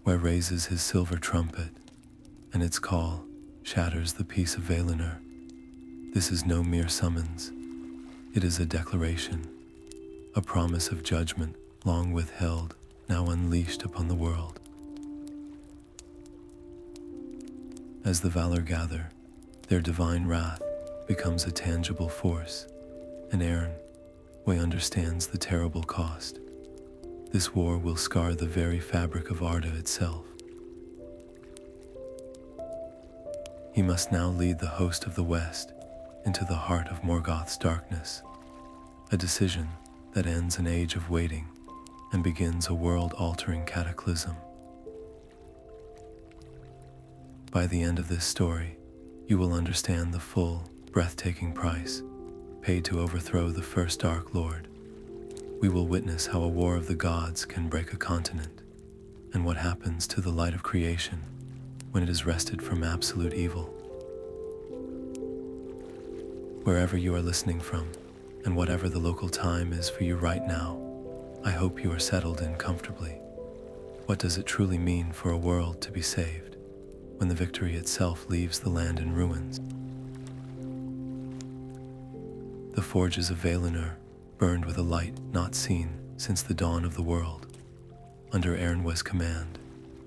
where raises his silver trumpet, and its call shatters the peace of Valinor. This is no mere summons. It is a declaration, a promise of judgment long withheld, now unleashed upon the world. As the Valar gather, their divine wrath becomes a tangible force, and Eönwë understands the terrible cost. This war will scar the very fabric of Arda itself. He must now lead the host of the West into the heart of Morgoth's darkness, a decision that ends an age of waiting and begins a world-altering cataclysm. By the end of this story, you will understand the full, breathtaking price paid to overthrow the first Dark Lord. We will witness how a war of the gods can break a continent, and what happens to the light of creation when it is wrested from absolute evil. Wherever you are listening from, and whatever the local time is for you right now, I hope you are settled in comfortably. What does it truly mean for a world to be saved when the victory itself leaves the land in ruins? The forges of Valinor burned with a light not seen since the dawn of the world. Under Eönwë's command,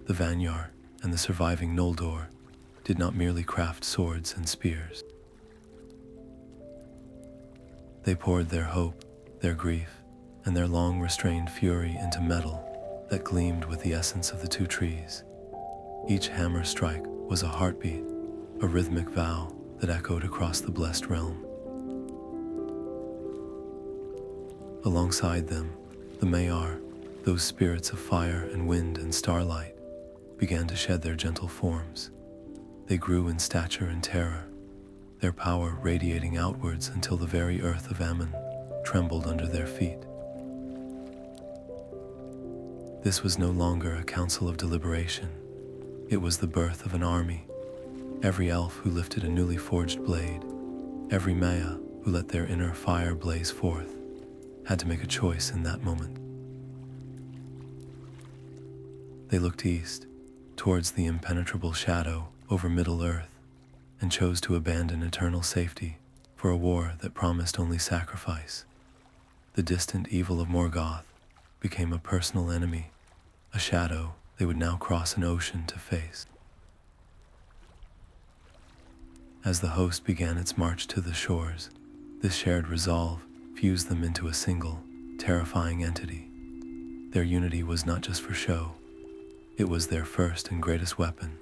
the Vanyar and the surviving Noldor did not merely craft swords and spears. They poured their hope, their grief, and their long-restrained fury into metal that gleamed with the essence of the two trees. Each hammer strike was a heartbeat, a rhythmic vow that echoed across the blessed realm. Alongside them, the Maiar, those spirits of fire and wind and starlight, began to shed their gentle forms. They grew in stature and terror, their power radiating outwards until the very earth of Aman trembled under their feet. This was no longer a council of deliberation. It was the birth of an army. Every elf who lifted a newly forged blade, every Maiar who let their inner fire blaze forth, had to make a choice in that moment. They looked east, towards the impenetrable shadow over Middle-earth, and chose to abandon eternal safety for a war that promised only sacrifice. The distant evil of Morgoth became a personal enemy, a shadow they would now cross an ocean to face. As the host began its march to the shores, this shared resolve fused them into a single, terrifying entity. Their unity was not just for show. It was their first and greatest weapon,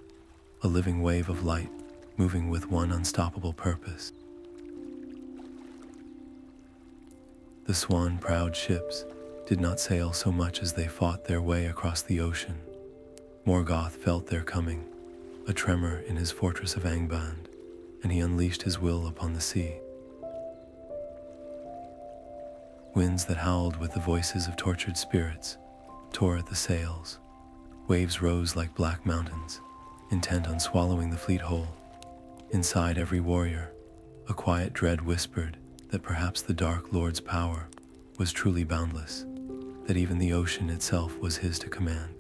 a living wave of light moving with one unstoppable purpose. The swan-prowed ships did not sail so much as they fought their way across the ocean. Morgoth felt their coming, a tremor in his fortress of Angband, and he unleashed his will upon the sea. Winds that howled with the voices of tortured spirits tore at the sails. Waves rose like black mountains, intent on swallowing the fleet whole. Inside every warrior, a quiet dread whispered that perhaps the Dark Lord's power was truly boundless, that even the ocean itself was his to command.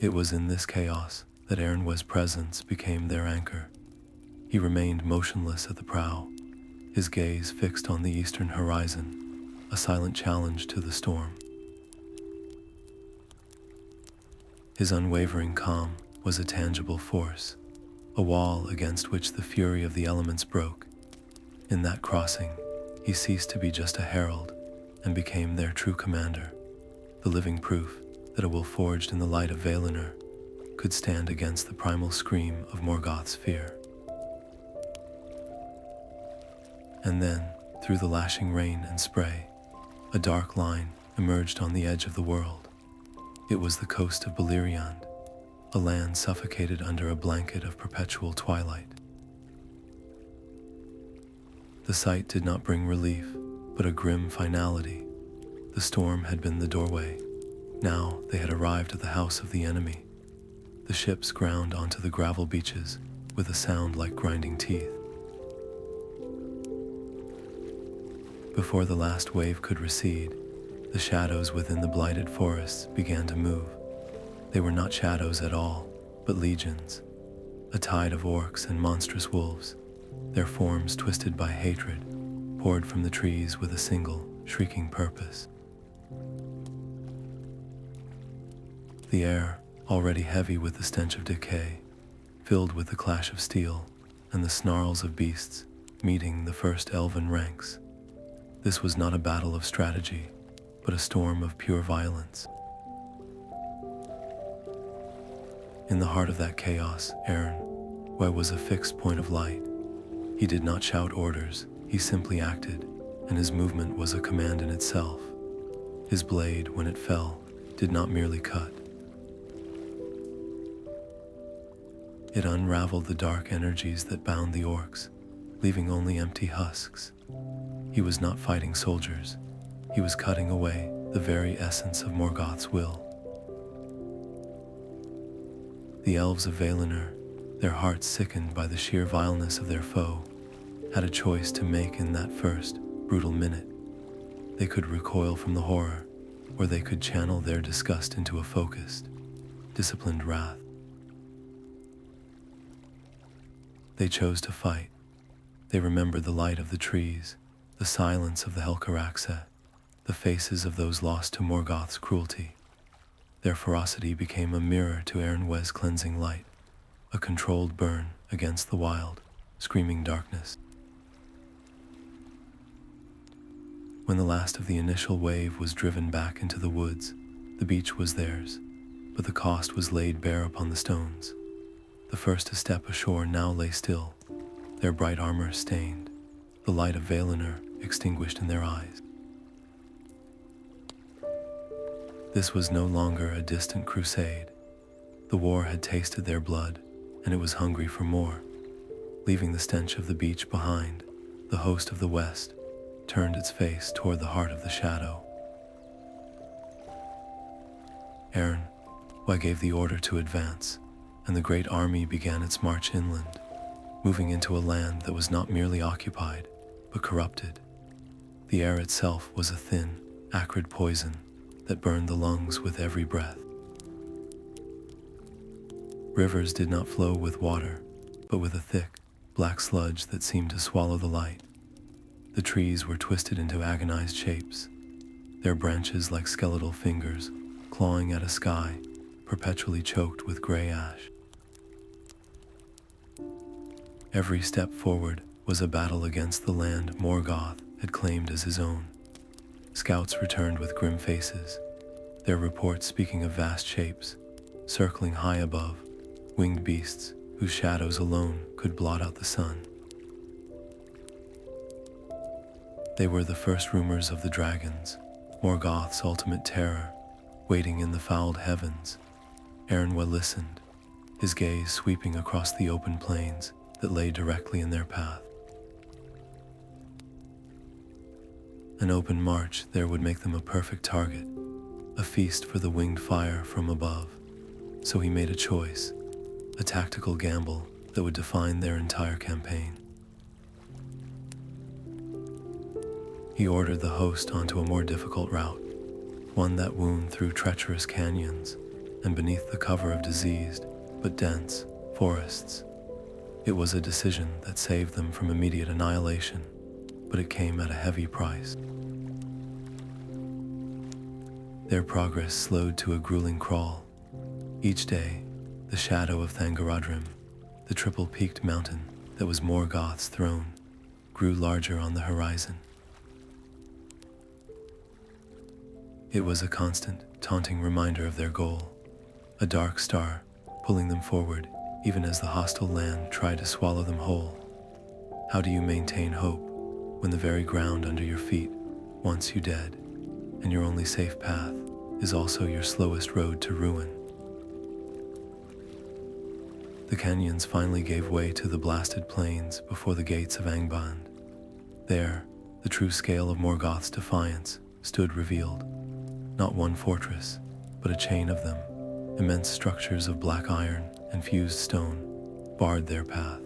It was in this chaos that Eönwë's presence became their anchor. He remained motionless at the prow, his gaze fixed on the eastern horizon, a silent challenge to the storm. His unwavering calm was a tangible force, a wall against which the fury of the elements broke. In that crossing, he ceased to be just a herald and became their true commander, the living proof that a will forged in the light of Valinor could stand against the primal scream of Morgoth's fear. And then, through the lashing rain and spray, a dark line emerged on the edge of the world. It was the coast of Beleriand, a land suffocated under a blanket of perpetual twilight. The sight did not bring relief, but a grim finality. The storm had been the doorway. Now they had arrived at the house of the enemy. The ships ground onto the gravel beaches with a sound like grinding teeth. Before the last wave could recede, The shadows within the blighted forests began to move. They were not shadows at all, but legions, a tide of orcs and monstrous wolves, their forms twisted by hatred, poured from the trees with a single, shrieking purpose. The air, already heavy with the stench of decay, filled with the clash of steel and the snarls of beasts meeting the first elven ranks. This was not a battle of strategy, but a storm of pure violence. In the heart of that chaos, Eönwë was a fixed point of light. He did not shout orders, he simply acted, and his movement was a command in itself. His blade, when it fell, did not merely cut. It unraveled the dark energies that bound the orcs, leaving only empty husks. He was not fighting soldiers, he was cutting away the very essence of Morgoth's will. The elves of Valinor, their hearts sickened by the sheer vileness of their foe, had a choice to make in that first, brutal minute. They could recoil from the horror, or they could channel their disgust into a focused, disciplined wrath. They chose to fight. They remembered the light of the trees, the silence of the Helcaraxë, the faces of those lost to Morgoth's cruelty. Their ferocity became a mirror to Eönwë's cleansing light, a controlled burn against the wild, screaming darkness. When the last of the initial wave was driven back into the woods, the beach was theirs, but the cost was laid bare upon the stones. The first to step ashore now lay still, their bright armor stained, the light of Valinor extinguished in their eyes. This was no longer a distant crusade. The war had tasted their blood, and it was hungry for more. Leaving the stench of the beach behind, the host of the West turned its face toward the heart of the shadow. Eönwë gave the order to advance, and the great army began its march inland, moving into a land that was not merely occupied, but corrupted. The air itself was a thin, acrid poison that burned the lungs with every breath. Rivers did not flow with water, but with a thick, black sludge that seemed to swallow the light. The trees were twisted into agonized shapes, their branches like skeletal fingers, clawing at a sky perpetually choked with gray ash. Every step forward was a battle against the land Morgoth had claimed as his own. Scouts returned with grim faces, their reports speaking of vast shapes, circling high above, winged beasts whose shadows alone could blot out the sun. They were the first rumors of the dragons, Morgoth's ultimate terror, waiting in the fouled heavens. Eönwë listened, his gaze sweeping across the open plains that lay directly in their path. An open march there would make them a perfect target, a feast for the winged fire from above. So he made a choice, a tactical gamble that would define their entire campaign. He ordered the host onto a more difficult route, one that wound through treacherous canyons and beneath the cover of diseased but dense forests. It was a decision that saved them from immediate annihilation, but it came at a heavy price. Their progress slowed to a grueling crawl. Each day, the shadow of Thangorodrim, the triple-peaked mountain that was Morgoth's throne, grew larger on the horizon. It was a constant, taunting reminder of their goal, a dark star pulling them forward even as the hostile land tried to swallow them whole. How do you maintain hope when the very ground under your feet wants you dead, and your only safe path is also your slowest road to ruin? The canyons finally gave way to the blasted plains before the Gates of Angband. There, the true scale of Morgoth's defiance stood revealed. Not one fortress, but a chain of them, immense structures of black iron and fused stone, barred their path.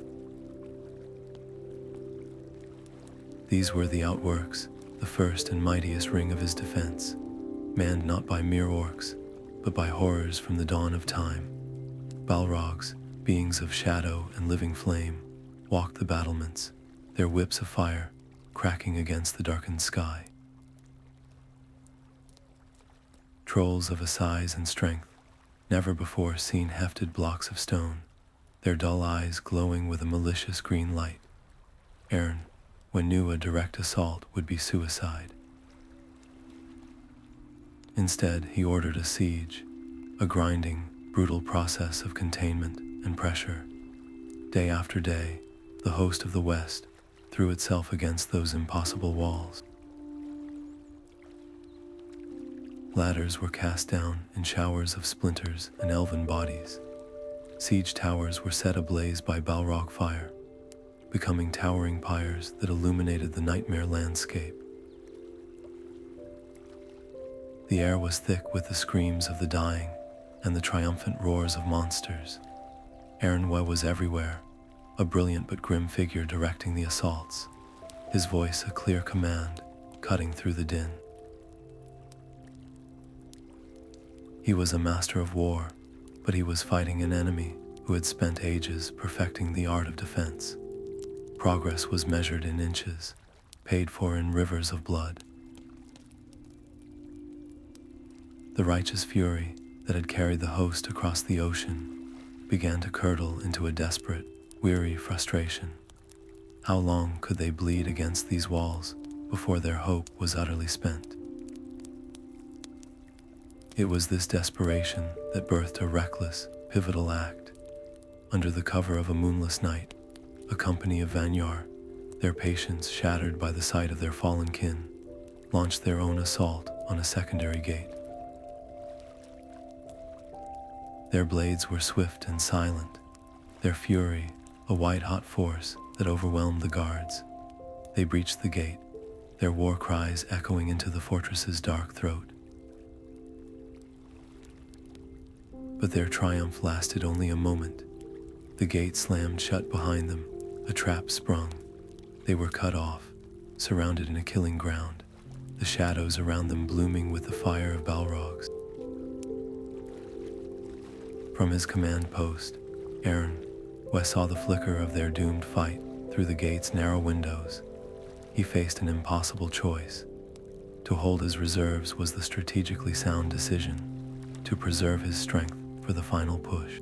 These were the outworks, the first and mightiest ring of his defense, manned not by mere orcs, but by horrors from the dawn of time. Balrogs, beings of shadow and living flame, walked the battlements, their whips of fire cracking against the darkened sky. Trolls of a size and strength never before seen hefted blocks of stone, their dull eyes glowing with a malicious green light. Eärendil knew a direct assault would be suicide. Instead, he ordered a siege, a grinding, brutal process of containment and pressure. Day after day, the host of the West threw itself against those impossible walls. Ladders were cast down in showers of splinters and elven bodies. Siege towers were set ablaze by Balrog fire, becoming towering pyres that illuminated the nightmare landscape. The air was thick with the screams of the dying and the triumphant roars of monsters. Eönwë was everywhere, a brilliant but grim figure directing the assaults, his voice a clear command cutting through the din. He was a master of war, but he was fighting an enemy who had spent ages perfecting the art of defense. Progress was measured in inches, paid for in rivers of blood. The righteous fury that had carried the host across the ocean began to curdle into a desperate, weary frustration. How long could they bleed against these walls before their hope was utterly spent? It was this desperation that birthed a reckless, pivotal act. Under the cover of a moonless night, a company of Vanyar, their patience shattered by the sight of their fallen kin, launched their own assault on a secondary gate. Their blades were swift and silent, their fury a white-hot force that overwhelmed the guards. They breached the gate, their war cries echoing into the fortress's dark throat. But their triumph lasted only a moment. The gate slammed shut behind them, a trap sprung. They were cut off, surrounded in a killing ground, the shadows around them blooming with the fire of Balrogs. From his command post, Eönwë saw the flicker of their doomed fight through the gate's narrow windows. He faced an impossible choice. To hold his reserves was the strategically sound decision, to preserve his strength for the final push.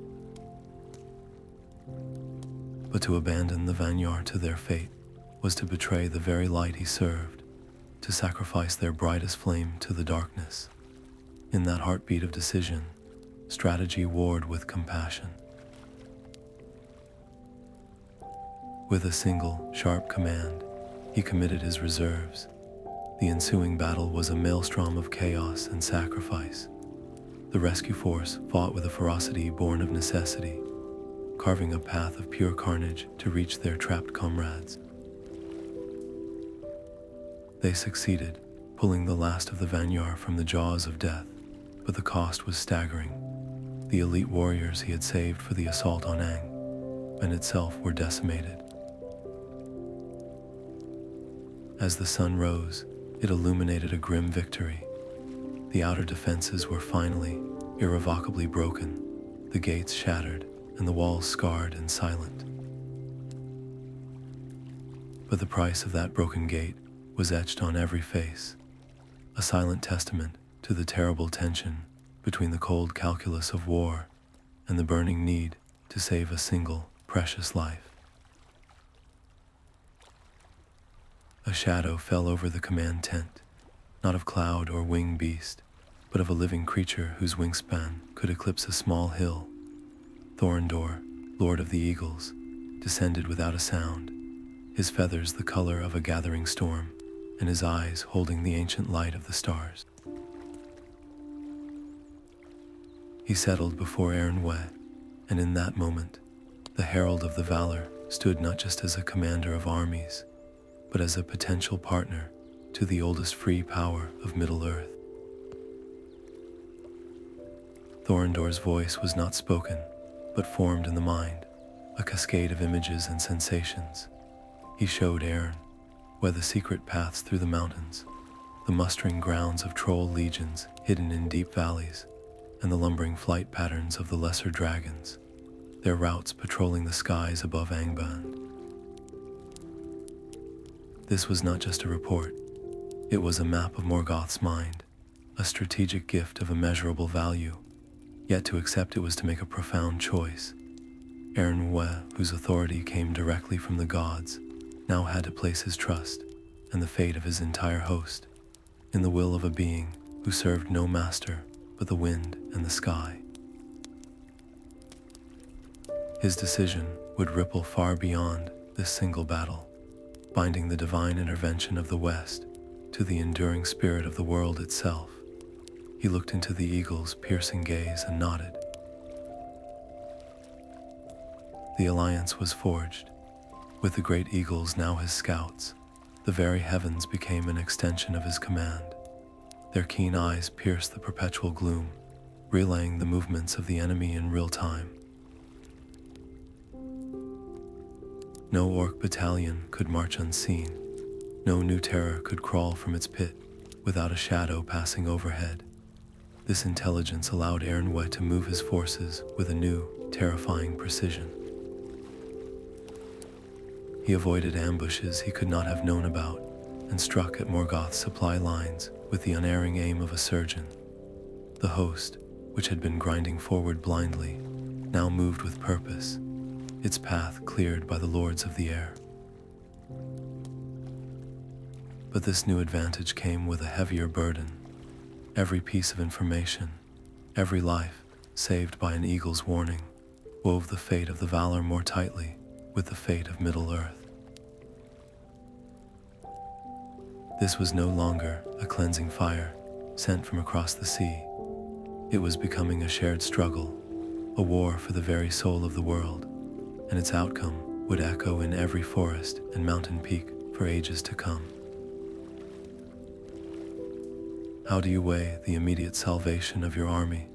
But to abandon the Vanyar to their fate was to betray the very light he served, to sacrifice their brightest flame to the darkness. In that heartbeat of decision, strategy warred with compassion. With a single, sharp command, he committed his reserves. The ensuing battle was a maelstrom of chaos and sacrifice. The rescue force fought with a ferocity born of necessity, carving a path of pure carnage to reach their trapped comrades. They succeeded, pulling the last of the Vanyar from the jaws of death, but the cost was staggering. The elite warriors he had saved for the assault on Angband itself were decimated. As the sun rose, it illuminated a grim victory. The outer defenses were finally, irrevocably broken, the gates shattered, and the walls scarred and silent. But the price of that broken gate was etched on every face, a silent testament to the terrible tension between the cold calculus of war and the burning need to save a single, precious life. A shadow fell over the command tent, not of cloud or winged beast, but of a living creature whose wingspan could eclipse a small hill. Eärendil, Lord of the Eagles, descended without a sound, his feathers the color of a gathering storm, and his eyes holding the ancient light of the stars. He settled before Eönwë, and in that moment, the herald of the Valar stood not just as a commander of armies, but as a potential partner to the oldest free power of Middle-earth. Eärendil's voice was not spoken, but formed in the mind, a cascade of images and sensations. He showed Eärendil the secret paths through the mountains, the mustering grounds of troll legions hidden in deep valleys, and the lumbering flight patterns of the lesser dragons, their routes patrolling the skies above Angband. This was not just a report, it was a map of Morgoth's mind, a strategic gift of immeasurable value, yet to accept it was to make a profound choice. Eönwë, whose authority came directly from the gods, now had to place his trust, and the fate of his entire host, in the will of a being who served no master but the wind and the sky. His decision would ripple far beyond this single battle, binding the divine intervention of the West to the enduring spirit of the world itself. He looked into the eagle's piercing gaze and nodded. The alliance was forged. With the great eagles now his scouts, the very heavens became an extension of his command. Their keen eyes pierced the perpetual gloom, relaying the movements of the enemy in real time. No orc battalion could march unseen. No new terror could crawl from its pit without a shadow passing overhead. This intelligence allowed Eönwë to move his forces with a new, terrifying precision. He avoided ambushes he could not have known about and struck at Morgoth's supply lines with the unerring aim of a surgeon. The host, which had been grinding forward blindly, now moved with purpose, its path cleared by the lords of the air. But this new advantage came with a heavier burden. Every piece of information, every life saved by an eagle's warning, wove the fate of the Valar more tightly with the fate of Middle-earth. This was no longer a cleansing fire sent from across the sea. It was becoming a shared struggle, a war for the very soul of the world, and its outcome would echo in every forest and mountain peak for ages to come. How do you weigh the immediate salvation of your army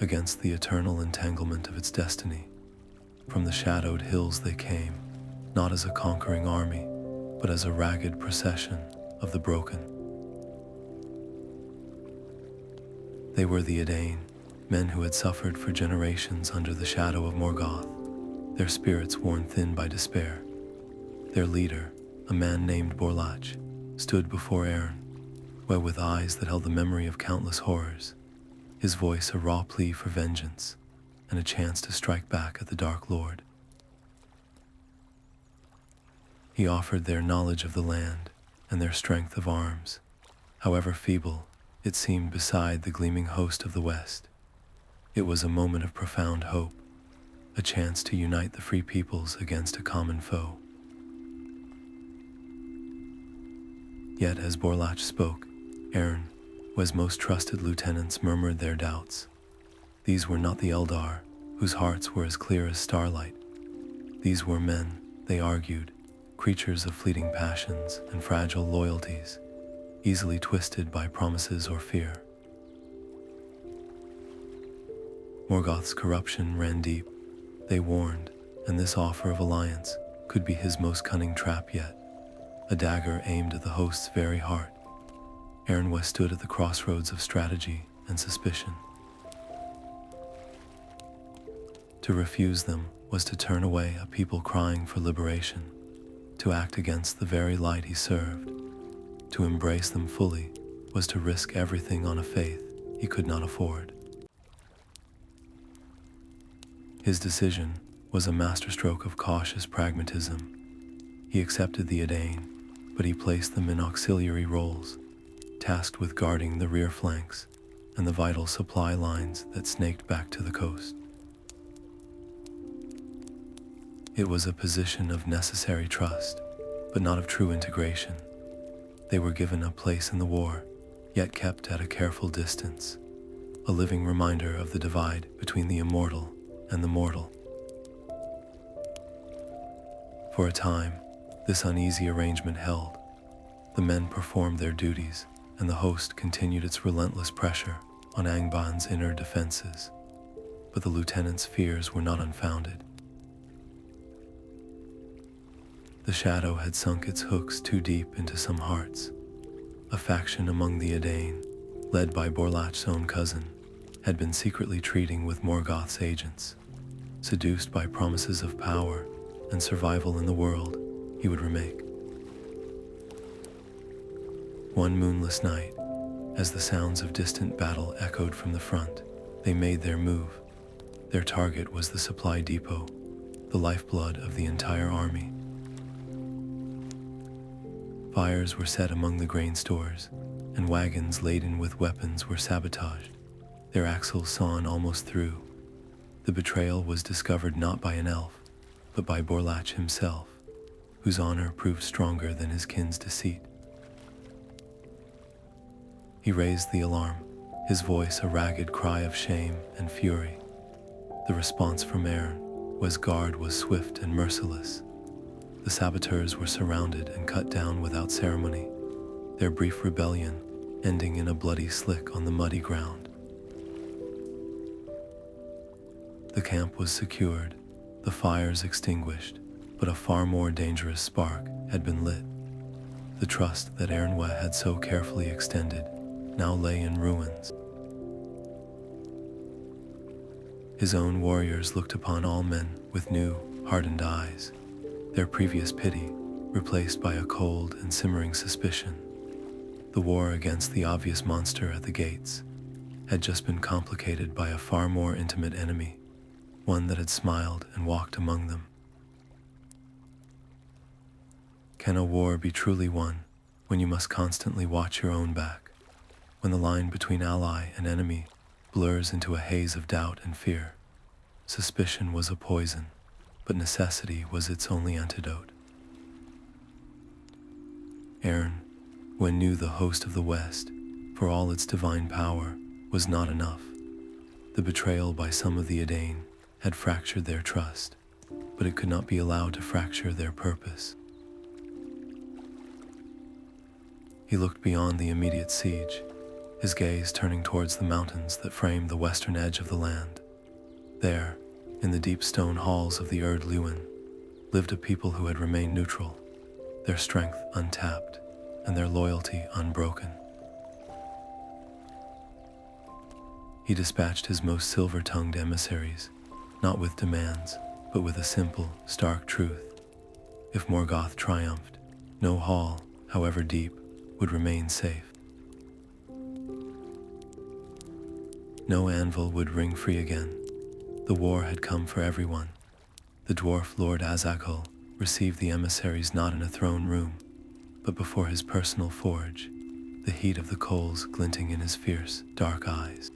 against the eternal entanglement of its destiny? From the shadowed hills they came, not as a conquering army, but as a ragged procession of the broken. They were the Edain, men who had suffered for generations under the shadow of Morgoth, their spirits worn thin by despair. Their leader, a man named Borlach, stood before Eönwë with eyes that held the memory of countless horrors, his voice a raw plea for vengeance and a chance to strike back at the Dark Lord. He offered their knowledge of the land and their strength of arms, however feeble it seemed beside the gleaming host of the West. It was a moment of profound hope, a chance to unite the free peoples against a common foe. Yet as Borlach spoke, Eönwë's most trusted lieutenants murmured their doubts. These were not the Eldar, whose hearts were as clear as starlight. These were men, they argued, creatures of fleeting passions and fragile loyalties, easily twisted by promises or fear. Morgoth's corruption ran deep, they warned, and this offer of alliance could be his most cunning trap yet, a dagger aimed at the host's very heart. Eönwë stood at the crossroads of strategy and suspicion. To refuse them was to turn away a people crying for liberation, to act against the very light he served. To embrace them fully was to risk everything on a faith he could not afford. His decision was a masterstroke of cautious pragmatism. He accepted the Edain, but he placed them in auxiliary roles, tasked with guarding the rear flanks and the vital supply lines that snaked back to the coast. It was a position of necessary trust, but not of true integration. They were given a place in the war, yet kept at a careful distance, a living reminder of the divide between the immortal and the mortal. For a time, this uneasy arrangement held. The men performed their duties, and the host continued its relentless pressure on Angband's inner defenses. But the lieutenant's fears were not unfounded. The shadow had sunk its hooks too deep into some hearts. A faction among the Edain, led by Borlach's own cousin, had been secretly treating with Morgoth's agents. Seduced by promises of power and survival in the world he would remake. One moonless night, as the sounds of distant battle echoed from the front, they made their move. Their target was the supply depot, the lifeblood of the entire army. Fires were set among the grain stores, and wagons laden with weapons were sabotaged, their axles sawn almost through. The betrayal was discovered not by an elf, but by Borlach himself, whose honor proved stronger than his kin's deceit. He raised the alarm, his voice a ragged cry of shame and fury. The response from Eärendil's guard was swift and merciless. The saboteurs were surrounded and cut down without ceremony, their brief rebellion ending in a bloody slick on the muddy ground. The camp was secured, the fires extinguished, but a far more dangerous spark had been lit. The trust that Eönwë had so carefully extended now lay in ruins. His own warriors looked upon all men with new, hardened eyes, their previous pity replaced by a cold and simmering suspicion. The war against the obvious monster at the gates had just been complicated by a far more intimate enemy, one that had smiled and walked among them. Can a war be truly won when you must constantly watch your own back, when the line between ally and enemy blurs into a haze of doubt and fear? Suspicion was a poison, but necessity was its only antidote. Eärendil knew the host of the West, for all its divine power, was not enough. The betrayal by some of the Edain had fractured their trust, but it could not be allowed to fracture their purpose. He looked beyond the immediate siege, his gaze turning towards the mountains that framed the western edge of the land. There, in the deep stone halls of the Eärendil, lived a people who had remained neutral, their strength untapped, and their loyalty unbroken. He dispatched his most silver-tongued emissaries, not with demands, but with a simple, stark truth. If Morgoth triumphed, no hall, however deep, would remain safe. No anvil would ring free again. The war had come for everyone. The dwarf Lord Azaghâl received the emissaries not in a throne room, but before his personal forge, the heat of the coals glinting in his fierce, dark eyes.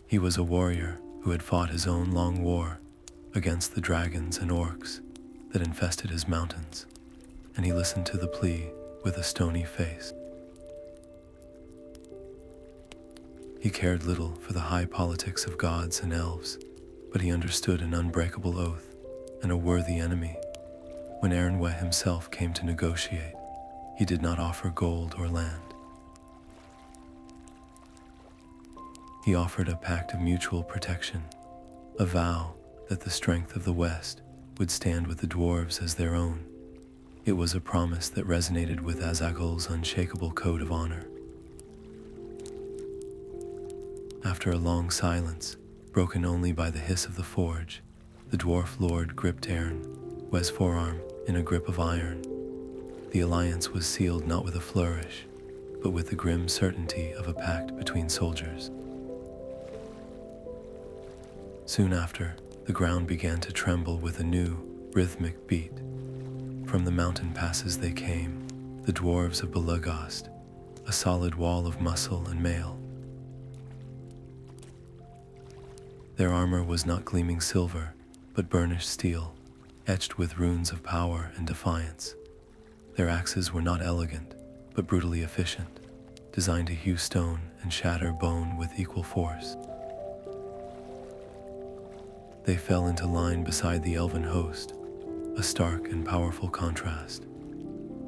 He was a warrior who had fought his own long war against the dragons and orcs that infested his mountains, and he listened to the plea with a stony face. He cared little for the high politics of gods and elves, but he understood an unbreakable oath and a worthy enemy. When Eönwë himself came to negotiate, he did not offer gold or land. He offered a pact of mutual protection, a vow that the strength of the West would stand with the dwarves as their own. It was a promise that resonated with Azaghal's unshakable code of honor. After a long silence, broken only by the hiss of the forge, the dwarf lord gripped Eönwë's forearm in a grip of iron. The alliance was sealed not with a flourish, but with the grim certainty of a pact between soldiers. Soon after, the ground began to tremble with a new, rhythmic beat. From the mountain passes they came, the dwarves of Belegost, a solid wall of muscle and mail. Their armor was not gleaming silver, but burnished steel, etched with runes of power and defiance. Their axes were not elegant, but brutally efficient, designed to hew stone and shatter bone with equal force. They fell into line beside the elven host, a stark and powerful contrast.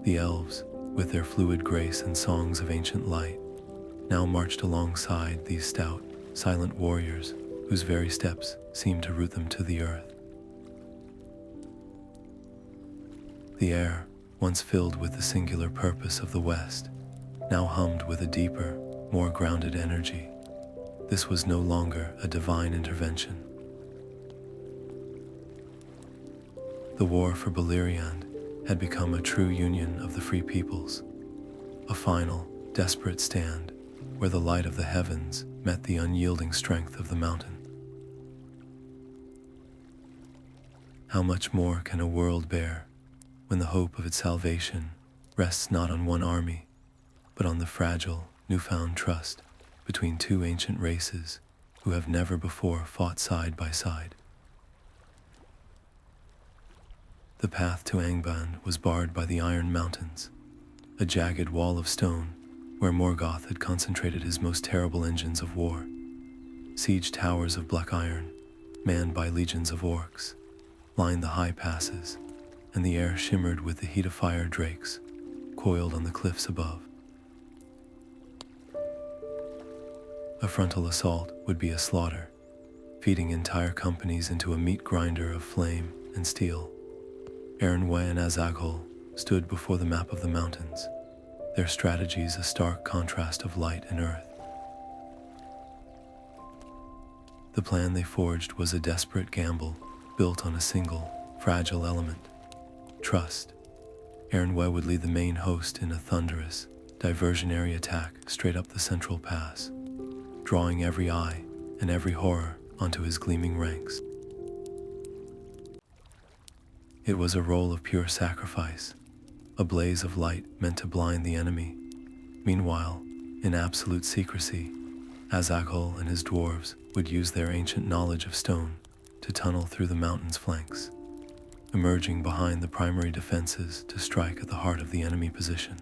The elves, with their fluid grace and songs of ancient light, now marched alongside these stout, silent warriors whose very steps seemed to root them to the earth. The air, once filled with the singular purpose of the West, now hummed with a deeper, more grounded energy. This was no longer a divine intervention. The war for Beleriand had become a true union of the free peoples, a final, desperate stand where the light of the heavens met the unyielding strength of the mountain. How much more can a world bear when the hope of its salvation rests not on one army, but on the fragile, newfound trust between two ancient races who have never before fought side by side? The path to Angband was barred by the Iron Mountains, a jagged wall of stone where Morgoth had concentrated his most terrible engines of war. Siege towers of black iron, manned by legions of orcs, lined the high passes, and the air shimmered with the heat of fire drakes coiled on the cliffs above. A frontal assault would be a slaughter, feeding entire companies into a meat grinder of flame and steel. Eönwë and Azaghâl stood before the map of the mountains, their strategies a stark contrast of light and earth. The plan they forged was a desperate gamble built on a single, fragile element: trust. Eönwë would lead the main host in a thunderous, diversionary attack straight up the central pass, drawing every eye and every horror onto his gleaming ranks. It was a role of pure sacrifice, a blaze of light meant to blind the enemy. Meanwhile, in absolute secrecy, Azaghâl and his dwarves would use their ancient knowledge of stone to tunnel through the mountain's flanks, emerging behind the primary defenses to strike at the heart of the enemy position.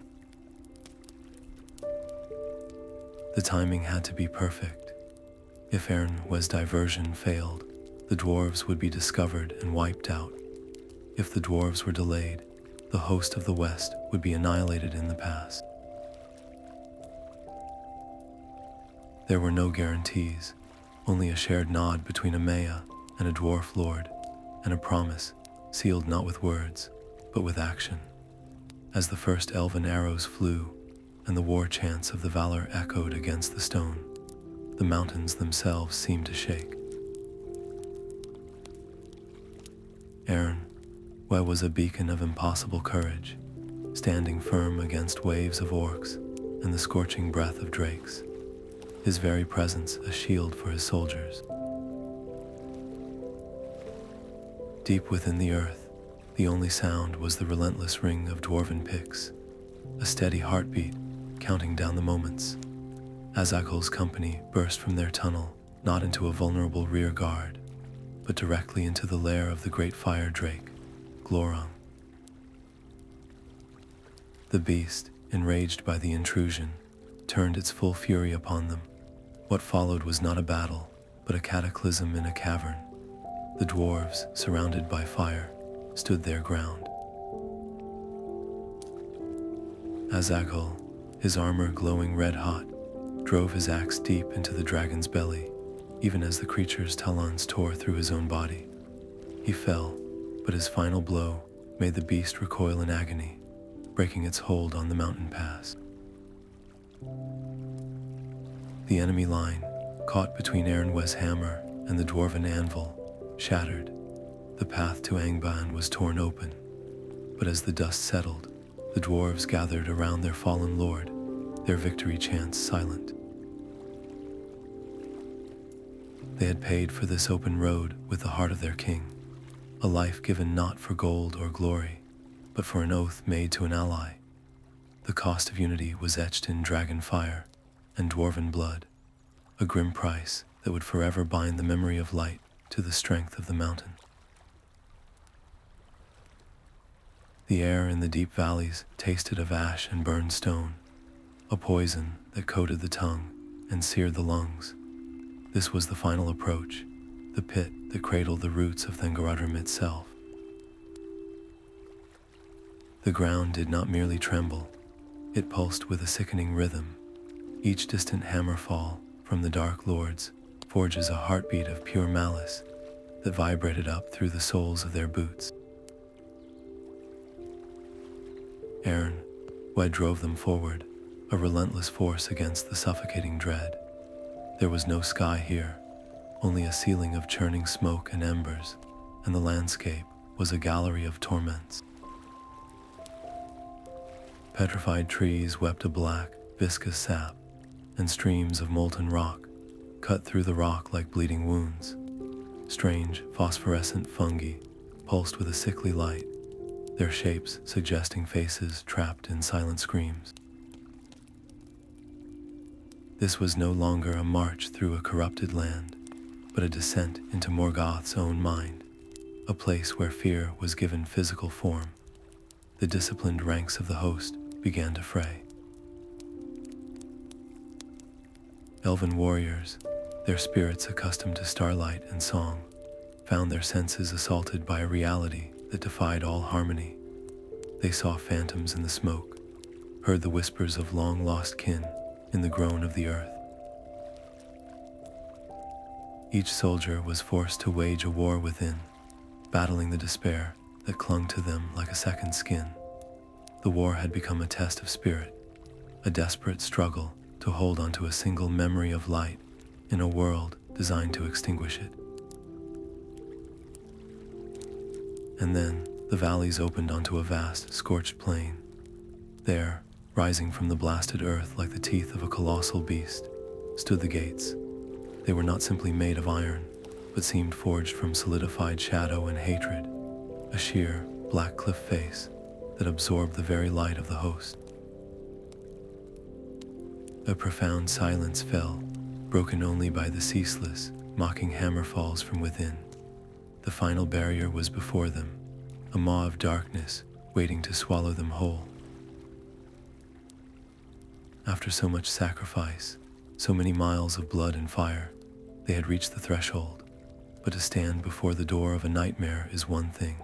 The timing had to be perfect. If Eönwë's diversion failed, the dwarves would be discovered and wiped out. If the dwarves were delayed, the host of the West would be annihilated in the pass. There were no guarantees, only a shared nod between a Maiar and a dwarf lord, and a promise sealed not with words, but with action. As the first elven arrows flew, and the war chants of the Valar echoed against the stone, the mountains themselves seemed to shake. Eönwë was a beacon of impossible courage, standing firm against waves of orcs and the scorching breath of drakes, his very presence a shield for his soldiers. Deep within the earth, the only sound was the relentless ring of dwarven picks, a steady heartbeat counting down the moments. Azaghâl's company burst from their tunnel, not into a vulnerable rear guard, but directly into the lair of the great fire drake, Glorung. The beast, enraged by the intrusion, turned its full fury upon them. What followed was not a battle, but a cataclysm in a cavern. The dwarves, surrounded by fire, stood their ground. Azaghâl, his armor glowing red-hot, drove his axe deep into the dragon's belly, even as the creature's talons tore through his own body. He fell, but his final blow made the beast recoil in agony, breaking its hold on the mountain pass. The enemy line, caught between Eönwë's hammer and the dwarven anvil, shattered. The path to Angband was torn open, but as the dust settled, the dwarves gathered around their fallen lord, their victory chants silent. They had paid for this open road with the heart of their king, a life given not for gold or glory, but for an oath made to an ally. The cost of unity was etched in dragon fire and dwarven blood, a grim price that would forever bind the memory of light to the strength of the mountain. The air in the deep valleys tasted of ash and burned stone, a poison that coated the tongue and seared the lungs. This was the final approach, the pit that cradled the roots of Thangorodrim itself. The ground did not merely tremble, it pulsed with a sickening rhythm. Each distant hammer fall from the Dark Lords forges a heartbeat of pure malice that vibrated up through the soles of their boots. Eönwë drove them forward, a relentless force against the suffocating dread. There was no sky here, only a ceiling of churning smoke and embers, and the landscape was a gallery of torments. Petrified trees wept a black, viscous sap, and streams of molten rock cut through the rock like bleeding wounds. Strange, phosphorescent fungi pulsed with a sickly light, their shapes suggesting faces trapped in silent screams. This was no longer a march through a corrupted land, but a descent into Morgoth's own mind, a place where fear was given physical form. The disciplined ranks of the host began to fray. Elven warriors, their spirits accustomed to starlight and song, found their senses assaulted by a reality that defied all harmony. They saw phantoms in the smoke, heard the whispers of long-lost kin in the groan of the earth. Each soldier was forced to wage a war within, battling the despair that clung to them like a second skin. The war had become a test of spirit, a desperate struggle to hold onto a single memory of light in a world designed to extinguish it. And then the valleys opened onto a vast, scorched plain. There, rising from the blasted earth like the teeth of a colossal beast, stood the gates. They were not simply made of iron, but seemed forged from solidified shadow and hatred, a sheer, black cliff face that absorbed the very light of the host. A profound silence fell, broken only by the ceaseless, mocking hammerfalls from within. The final barrier was before them, a maw of darkness waiting to swallow them whole. After so much sacrifice, so many miles of blood and fire, they had reached the threshold. But to stand before the door of a nightmare is one thing.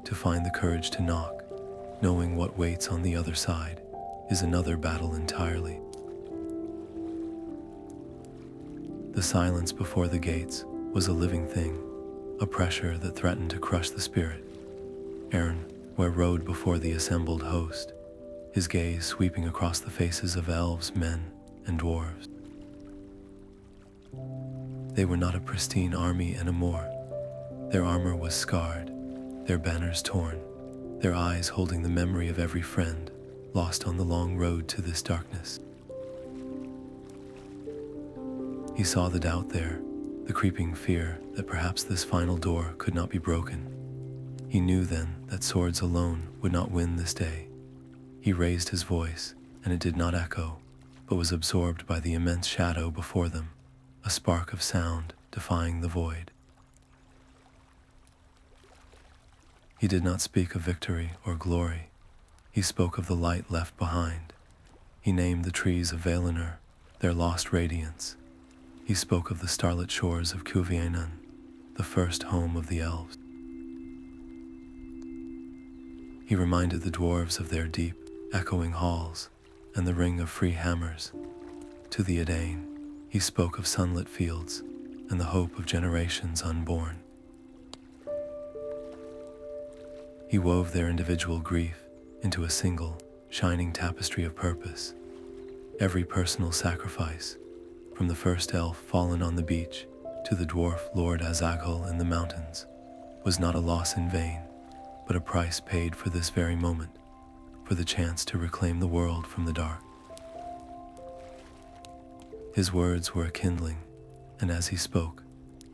To find the courage to knock, knowing what waits on the other side, is another battle entirely. The silence before the gates was a living thing, a pressure that threatened to crush the spirit. Eönwë rode before the assembled host, his gaze sweeping across the faces of elves, men, and dwarves. They were not a pristine army anymore. Their armor was scarred, their banners torn, their eyes holding the memory of every friend lost on the long road to this darkness. He saw the doubt there, the creeping fear that perhaps this final door could not be broken. He knew then that swords alone would not win this day. He raised his voice, and it did not echo, but was absorbed by the immense shadow before them, a spark of sound defying the void. He did not speak of victory or glory. He spoke of the light left behind. He named the trees of Valinor, their lost radiance. He spoke of the starlit shores of Eönwë, the first home of the elves. He reminded the dwarves of their deep, echoing halls and the ring of free hammers. To the Edain, he spoke of sunlit fields and the hope of generations unborn. He wove their individual grief into a single, shining tapestry of purpose. Every personal sacrifice, from the first elf fallen on the beach to the dwarf Lord Azaghâl in the mountains, was not a loss in vain, but a price paid for this very moment, for the chance to reclaim the world from the dark. His words were a kindling, and as he spoke,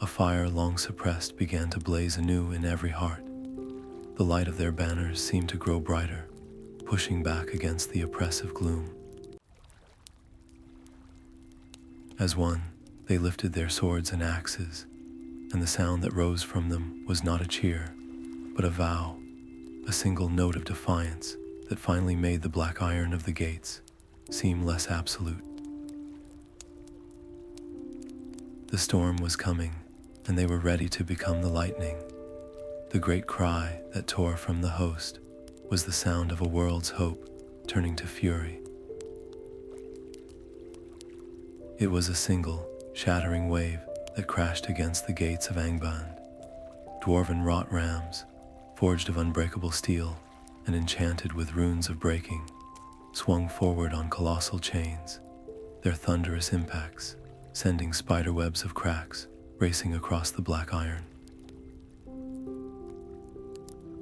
a fire long suppressed began to blaze anew in every heart. The light of their banners seemed to grow brighter, pushing back against the oppressive gloom. As one, they lifted their swords and axes, and the sound that rose from them was not a cheer, but a vow, a single note of defiance that finally made the black iron of the gates seem less absolute. The storm was coming, and they were ready to become the lightning. The great cry that tore from the host was the sound of a world's hope turning to fury. It was a single, shattering wave that crashed against the Gates of Angband. Dwarven wrought rams, forged of unbreakable steel and enchanted with runes of breaking, swung forward on colossal chains, their thunderous impacts sending spiderwebs of cracks racing across the black iron.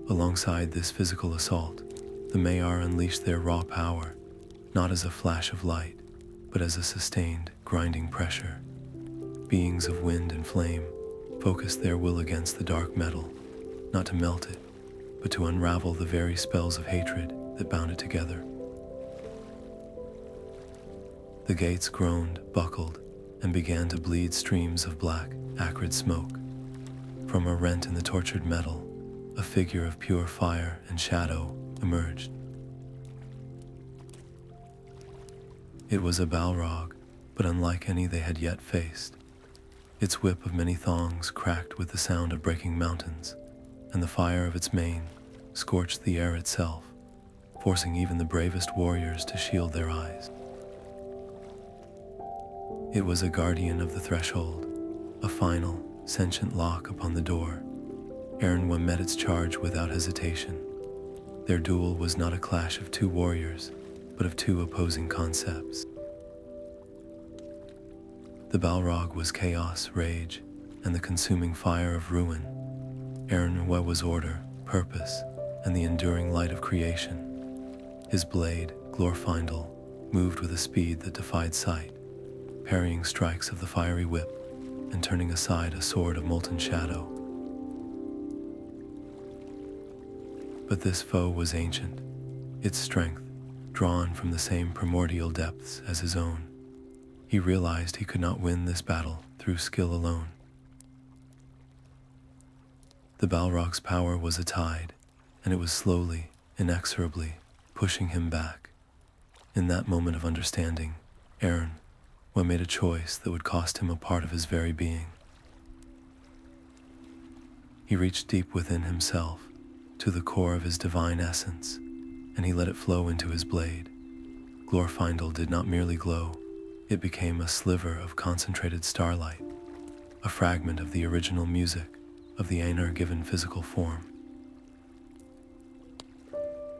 Alongside this physical assault, the Maiar unleashed their raw power, not as a flash of light, but as a sustained, grinding pressure. Beings of wind and flame focused their will against the dark metal, not to melt it, but to unravel the very spells of hatred that bound it together. The gates groaned, buckled, and began to bleed streams of black, acrid smoke. From a rent in the tortured metal, a figure of pure fire and shadow emerged. It was a Balrog, but unlike any they had yet faced. Its whip of many thongs cracked with the sound of breaking mountains, and the fire of its mane scorched the air itself, forcing even the bravest warriors to shield their eyes. It was a guardian of the threshold, a final, sentient lock upon the door. Eönwë met its charge without hesitation. Their duel was not a clash of two warriors, but of two opposing concepts. The Balrog was chaos, rage, and the consuming fire of ruin. Eönwë was order, purpose, and the enduring light of creation. His blade, Glorfindel, moved with a speed that defied sight, parrying strikes of the fiery whip and turning aside a sword of molten shadow. But this foe was ancient, its strength drawn from the same primordial depths as his own. He realized he could not win this battle through skill alone. The Balrog's power was a tide, and it was slowly, inexorably, pushing him back. In that moment of understanding, Eärendil made a choice that would cost him a part of his very being. He reached deep within himself, to the core of his divine essence, and he let it flow into his blade. Glorfindel did not merely glow, it became a sliver of concentrated starlight, a fragment of the original music of the Angainor given physical form.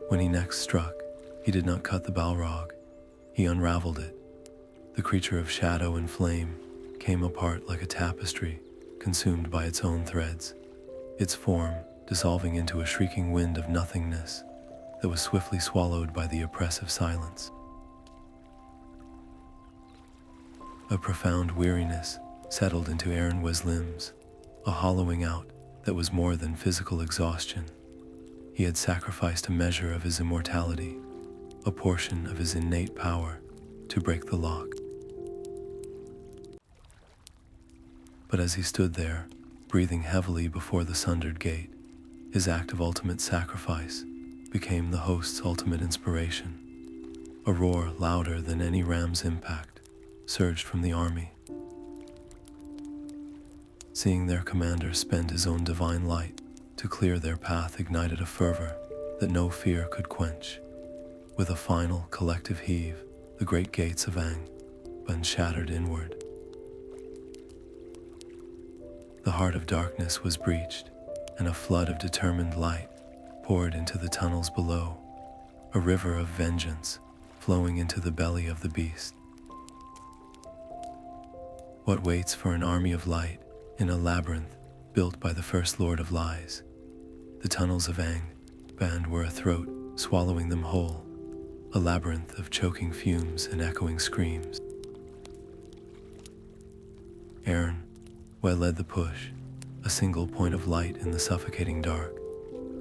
When he next struck, he did not cut the Balrog, he unraveled it. The creature of shadow and flame came apart like a tapestry consumed by its own threads, its form dissolving into a shrieking wind of nothingness that was swiftly swallowed by the oppressive silence. A profound weariness settled into Eönwë's limbs, a hollowing out that was more than physical exhaustion. He had sacrificed a measure of his immortality, a portion of his innate power, to break the lock. But as he stood there, breathing heavily before the sundered gate, his act of ultimate sacrifice became the host's ultimate inspiration. A roar louder than any ram's impact surged from the army. Seeing their commander spend his own divine light to clear their path ignited a fervor that no fear could quench. With a final collective heave, the great gates of Angband shattered inward. The heart of darkness was breached, and a flood of determined light poured into the tunnels below, a river of vengeance flowing into the belly of the beast. What waits for an army of light in a labyrinth built by the first Lord of Lies? The tunnels of Angband were a throat swallowing them whole, a labyrinth of choking fumes and echoing screams. Eönwë led the push, a single point of light in the suffocating dark,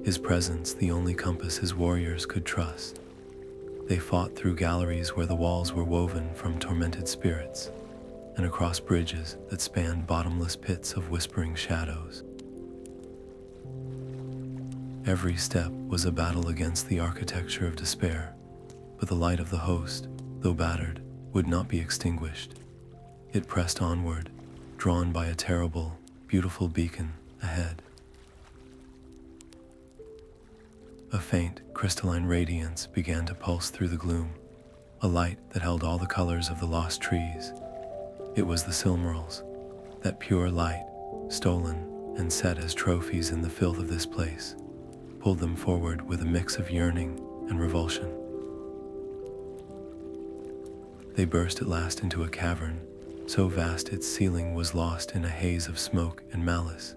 his presence the only compass his warriors could trust. They fought through galleries where the walls were woven from tormented spirits, and across bridges that spanned bottomless pits of whispering shadows. Every step was a battle against the architecture of despair, but the light of the host, though battered, would not be extinguished. It pressed onward, drawn by a terrible, beautiful beacon ahead. A faint, crystalline radiance began to pulse through the gloom, a light that held all the colors of the lost trees. It was the Silmarils, that pure light, stolen and set as trophies in the filth of this place, pulled them forward with a mix of yearning and revulsion. They burst at last into a cavern, so vast its ceiling was lost in a haze of smoke and malice.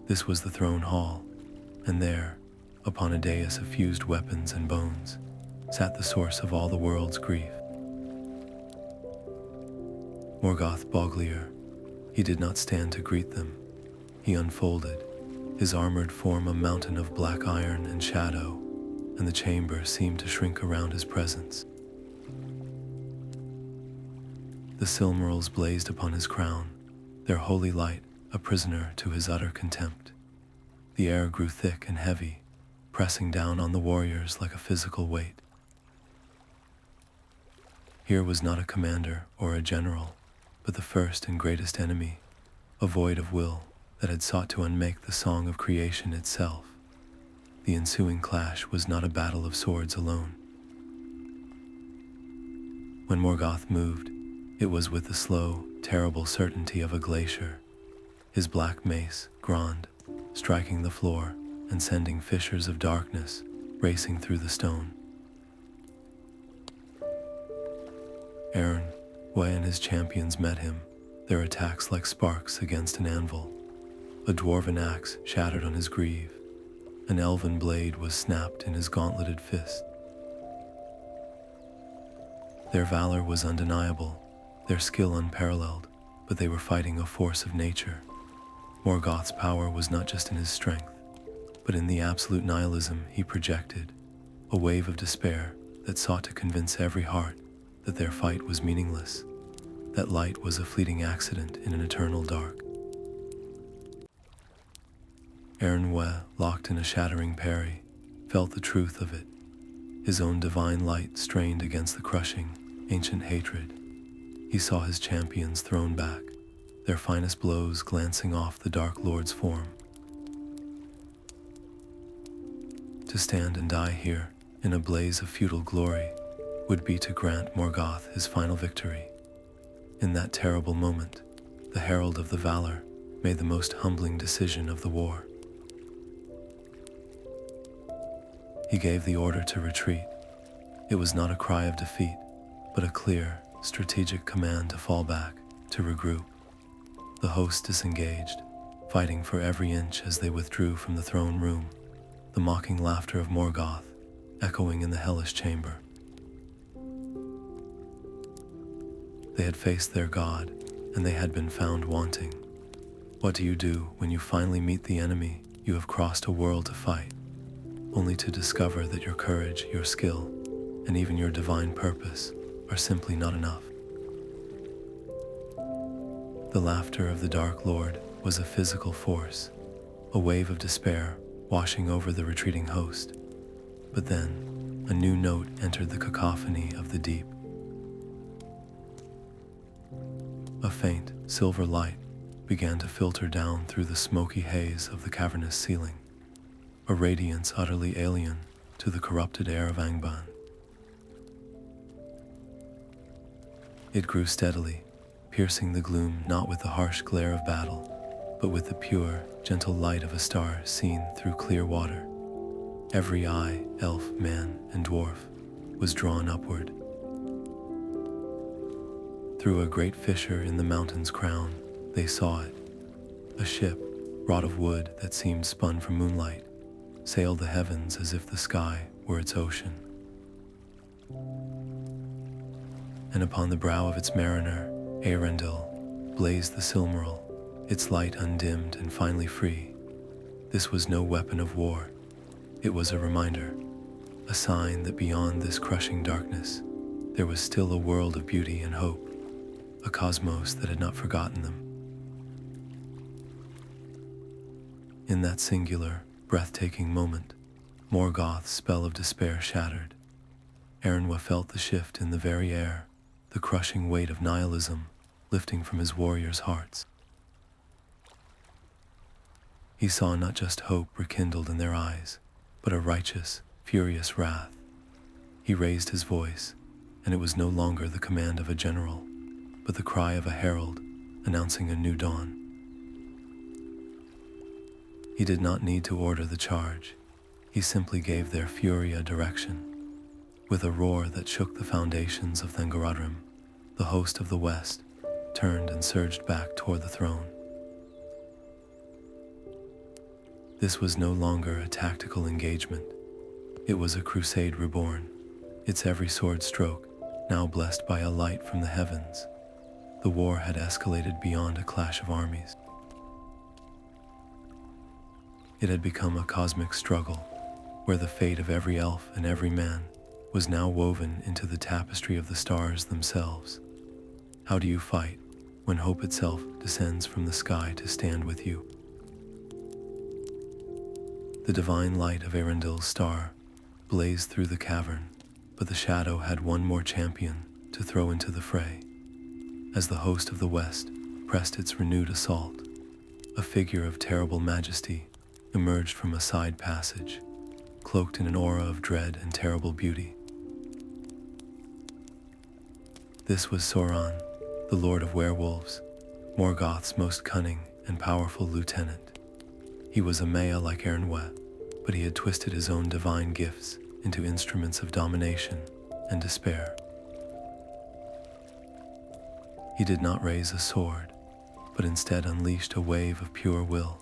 This was the throne hall, and there, upon a dais of fused weapons and bones, sat the source of all the world's grief. Morgoth Boglier. He did not stand to greet them. He unfolded, his armored form a mountain of black iron and shadow, and the chamber seemed to shrink around his presence. The Silmarils blazed upon his crown, their holy light a prisoner to his utter contempt. The air grew thick and heavy, pressing down on the warriors like a physical weight. Here was not a commander or a general, but the first and greatest enemy, a void of will that had sought to unmake the song of creation itself. The ensuing clash was not a battle of swords alone. When Morgoth moved, it was with the slow, terrible certainty of a glacier, his black mace, Grond, striking the floor and sending fissures of darkness racing through the stone. Eönwë and his champions met him, their attacks like sparks against an anvil. A dwarven axe shattered on his greave. An elven blade was snapped in his gauntleted fist. Their valor was undeniable, their skill unparalleled, but they were fighting a force of nature. Morgoth's power was not just in his strength, but in the absolute nihilism he projected, a wave of despair that sought to convince every heart that their fight was meaningless, that light was a fleeting accident in an eternal dark. Eönwë, locked in a shattering parry, felt the truth of it. His own divine light strained against the crushing, ancient hatred. He saw his champions thrown back, their finest blows glancing off the Dark Lord's form. To stand and die here, in a blaze of feudal glory, would be to grant Morgoth his final victory. In that terrible moment, the herald of the Valar made the most humbling decision of the war. He gave the order to retreat. It was not a cry of defeat, but a clear, strategic command to fall back, to regroup. The host disengaged, fighting for every inch as they withdrew from the throne room, the mocking laughter of Morgoth echoing in the hellish chamber. They had faced their god, and they had been found wanting. What do you do when you finally meet the enemy you have crossed a world to fight, only to discover that your courage, your skill, and even your divine purpose are simply not enough? The laughter of the Dark Lord was a physical force, a wave of despair washing over the retreating host. But then, a new note entered the cacophony of the deep. A faint, silver light began to filter down through the smoky haze of the cavernous ceiling, a radiance utterly alien to the corrupted air of Angband. It grew steadily, piercing the gloom not with the harsh glare of battle, but with the pure, gentle light of a star seen through clear water. Every eye, elf, man, and dwarf, was drawn upward. Through a great fissure in the mountain's crown, they saw it. A ship, wrought of wood that seemed spun from moonlight, sailed the heavens as if the sky were its ocean. And upon the brow of its mariner, Eärendil, blazed the Silmaril, its light undimmed and finally free. This was no weapon of war. It was a reminder, a sign that beyond this crushing darkness, there was still a world of beauty and hope, a cosmos that had not forgotten them. In that singular, breathtaking moment, Morgoth's spell of despair shattered. Eönwë felt the shift in the very air, the crushing weight of nihilism lifting from his warriors' hearts. He saw not just hope rekindled in their eyes, but a righteous, furious wrath. He raised his voice, and it was no longer the command of a general, but the cry of a herald announcing a new dawn. He did not need to order the charge. He simply gave their fury a direction. With a roar that shook the foundations of Thangorodrim, the host of the West turned and surged back toward the throne. This was no longer a tactical engagement. It was a crusade reborn, its every sword stroke now blessed by a light from the heavens. The war had escalated beyond a clash of armies. It had become a cosmic struggle, where the fate of every elf and every man was now woven into the tapestry of the stars themselves. How do you fight when hope itself descends from the sky to stand with you? The divine light of Eärendil's star blazed through the cavern, but the shadow had one more champion to throw into the fray. As the host of the West pressed its renewed assault, a figure of terrible majesty emerged from a side passage, cloaked in an aura of dread and terrible beauty. This was Sauron, the Lord of Werewolves, Morgoth's most cunning and powerful lieutenant. He was a Maiar like Eönwë, but he had twisted his own divine gifts into instruments of domination and despair. He did not raise a sword, but instead unleashed a wave of pure will,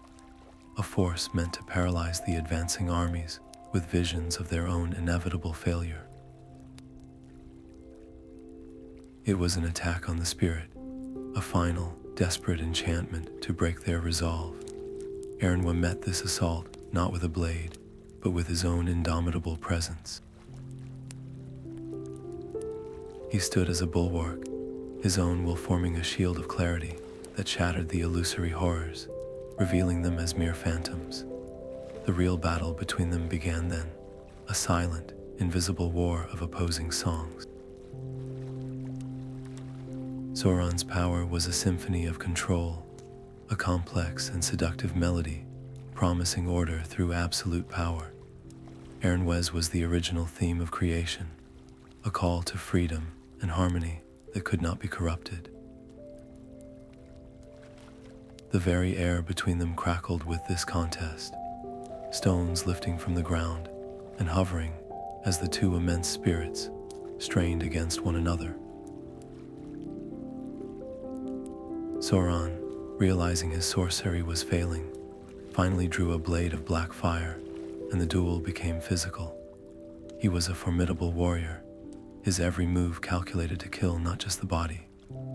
a force meant to paralyze the advancing armies with visions of their own inevitable failure. It was an attack on the spirit, a final, desperate enchantment to break their resolve. Eönwë met this assault not with a blade, but with his own indomitable presence. He stood as a bulwark, his own will forming a shield of clarity that shattered the illusory horrors, revealing them as mere phantoms. The real battle between them began then, a silent, invisible war of opposing songs. Sauron's power was a symphony of control, a complex and seductive melody, promising order through absolute power. Eönwë's was the original theme of creation, a call to freedom and harmony that could not be corrupted. The very air between them crackled with this contest, stones lifting from the ground and hovering as the two immense spirits strained against one another. Sauron, realizing his sorcery was failing, finally drew a blade of black fire, and the duel became physical. He was a formidable warrior, his every move calculated to kill not just the body,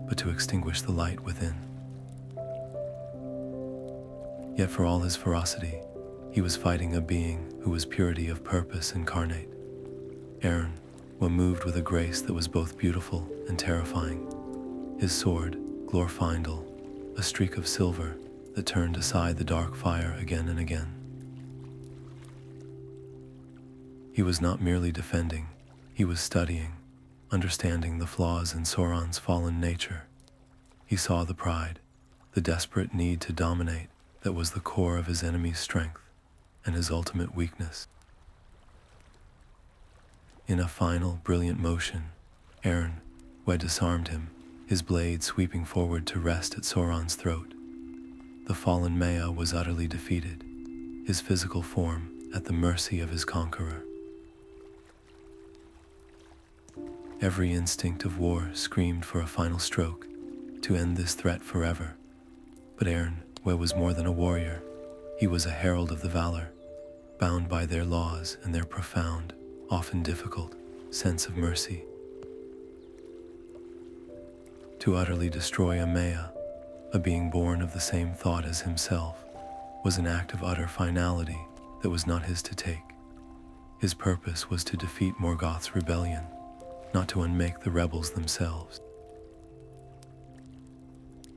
but to extinguish the light within. Yet for all his ferocity, he was fighting a being who was purity of purpose incarnate. Eönwë moved with a grace that was both beautiful and terrifying. His sword, Glorfindel, a streak of silver that turned aside the dark fire again and again. He was not merely defending, he was studying, understanding the flaws in Sauron's fallen nature. He saw the pride, the desperate need to dominate that was the core of his enemy's strength and his ultimate weakness. In a final, brilliant motion, Eönwë disarmed him, his blade sweeping forward to rest at Sauron's throat. The fallen Maiar was utterly defeated, his physical form at the mercy of his conqueror. Every instinct of war screamed for a final stroke to end this threat forever. But Eönwë was more than a warrior. He was a herald of the Valar, bound by their laws and their profound, often difficult, sense of mercy. To utterly destroy a Maiar, a being born of the same thought as himself, was an act of utter finality that was not his to take. His purpose was to defeat Morgoth's rebellion, not to unmake the rebels themselves.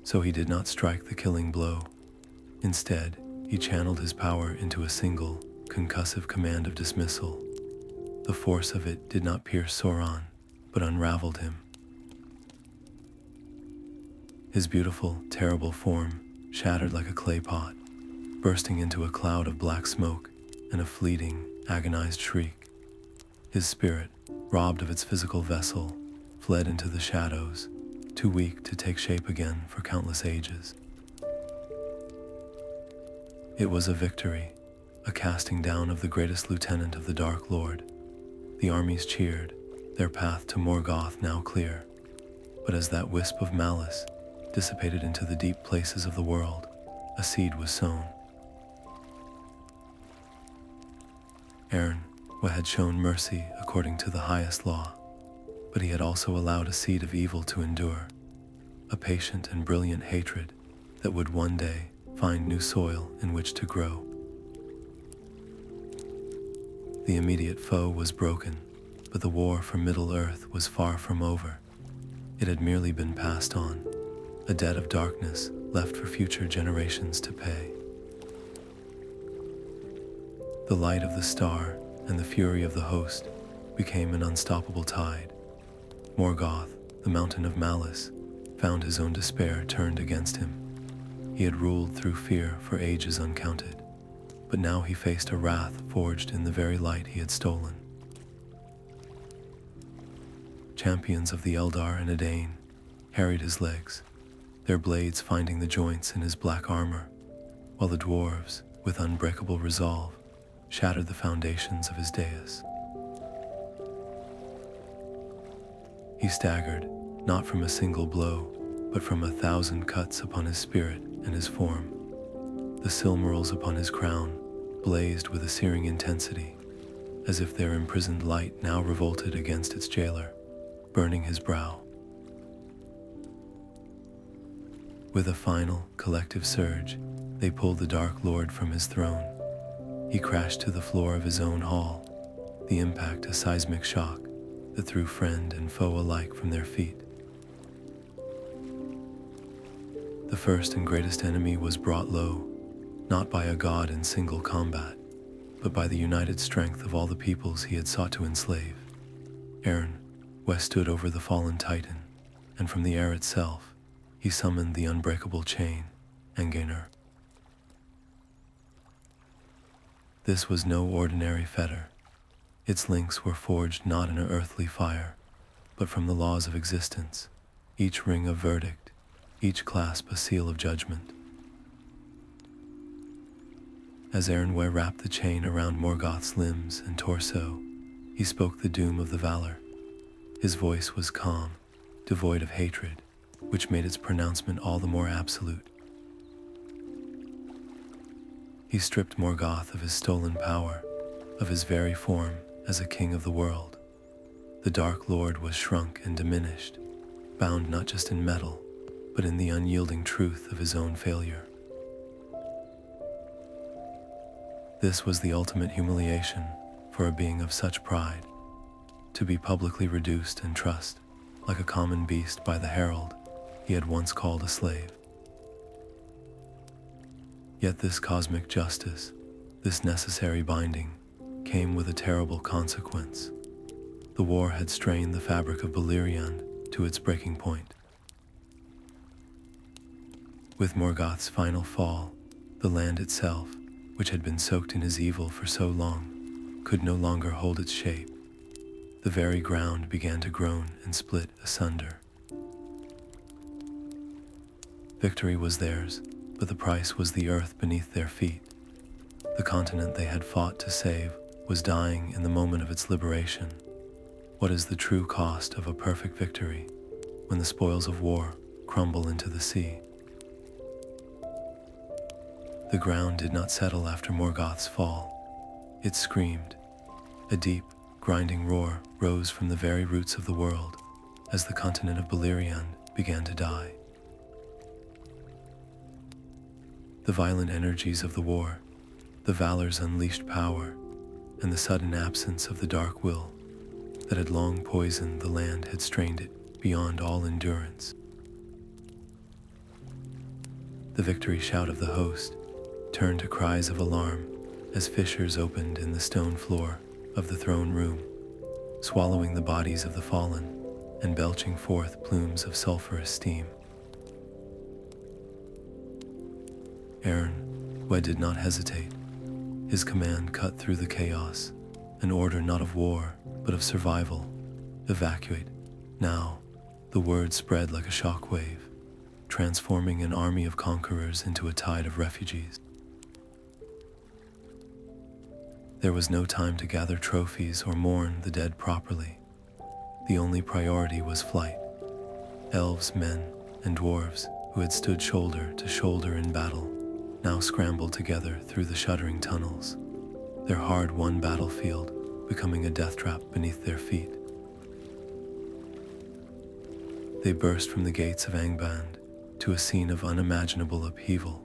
So he did not strike the killing blow. Instead, he channeled his power into a single, concussive command of dismissal. The force of it did not pierce Sauron, but unraveled him. His beautiful, terrible form shattered like a clay pot, bursting into a cloud of black smoke and a fleeting, agonized shriek. His spirit, robbed of its physical vessel, fled into the shadows, too weak to take shape again for countless ages. It was a victory, a casting down of the greatest lieutenant of the Dark Lord. The armies cheered, their path to Morgoth now clear. But as that wisp of malice dissipated into the deep places of the world, a seed was sown. Eönwë had shown mercy according to the highest law, but he had also allowed a seed of evil to endure, a patient and brilliant hatred that would one day find new soil in which to grow. The immediate foe was broken, but the war for Middle-earth was far from over. It had merely been passed on, a debt of darkness left for future generations to pay. The light of the star and the fury of the host became an unstoppable tide. Morgoth, the mountain of malice, found his own despair turned against him. He had ruled through fear for ages uncounted, but now he faced a wrath forged in the very light he had stolen. Champions of the Eldar and Edain harried his legs, their blades finding the joints in his black armor, while the dwarves, with unbreakable resolve, shattered the foundations of his dais. He staggered, not from a single blow, but from 1,000 cuts upon his spirit and his form. The Silmarils upon his crown blazed with a searing intensity, as if their imprisoned light now revolted against its jailer, burning his brow. With a final, collective surge, they pulled the Dark Lord from his throne. He crashed to the floor of his own hall, the impact a seismic shock that threw friend and foe alike from their feet. The first and greatest enemy was brought low, not by a god in single combat, but by the united strength of all the peoples he had sought to enslave. Eönwë stood over the fallen titan, and from the air itself, he summoned the unbreakable chain, Angainor. This was no ordinary fetter. Its links were forged not in an earthly fire, but from the laws of existence, each ring a verdict, each clasp a seal of judgment. As Eönwë wrapped the chain around Morgoth's limbs and torso, he spoke the doom of the Valar. His voice was calm, devoid of hatred, which made its pronouncement all the more absolute. He stripped Morgoth of his stolen power, of his very form as a king of the world. The Dark Lord was shrunk and diminished, bound not just in metal, but in the unyielding truth of his own failure. This was the ultimate humiliation for a being of such pride, to be publicly reduced and trussed like a common beast by the herald he had once called a slave. Yet this cosmic justice, this necessary binding, came with a terrible consequence. The war had strained the fabric of Beleriand to its breaking point. With Morgoth's final fall, the land itself, which had been soaked in his evil for so long, could no longer hold its shape. The very ground began to groan and split asunder. Victory was theirs, but the price was the earth beneath their feet. The continent they had fought to save was dying in the moment of its liberation. What is the true cost of a perfect victory when the spoils of war crumble into the sea? The ground did not settle after Morgoth's fall. It screamed. A deep, grinding roar rose from the very roots of the world as the continent of Beleriand began to die. The violent energies of the war, the Valar's unleashed power, and the sudden absence of the dark will that had long poisoned the land had strained it beyond all endurance. The victory shout of the host turned to cries of alarm as fissures opened in the stone floor of the throne room, swallowing the bodies of the fallen and belching forth plumes of sulphurous steam. Eönwë did not hesitate. His command cut through the chaos, an order not of war, but of survival. Evacuate. Now, the word spread like a shockwave, transforming an army of conquerors into a tide of refugees. There was no time to gather trophies or mourn the dead properly. The only priority was flight. Elves, men, and dwarves who had stood shoulder to shoulder in battle now scrambled together through the shuddering tunnels, their hard-won battlefield becoming a death trap beneath their feet. They burst from the Gates of Angband to a scene of unimaginable upheaval.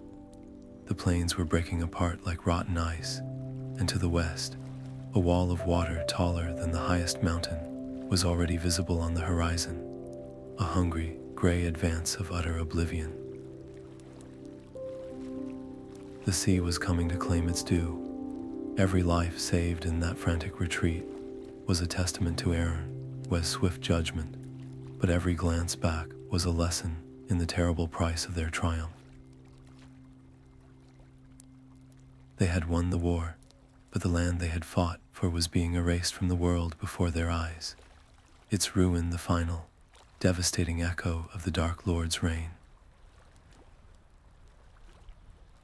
The plains were breaking apart like rotten ice, and to the west, a wall of water taller than the highest mountain was already visible on the horizon, a hungry, gray advance of utter oblivion. The sea was coming to claim its due. Every life saved in that frantic retreat was a testament to Eönwë's swift judgment, but every glance back was a lesson in the terrible price of their triumph. They had won the war, but the land they had fought for was being erased from the world before their eyes, its ruin the final, devastating echo of the Dark Lord's reign.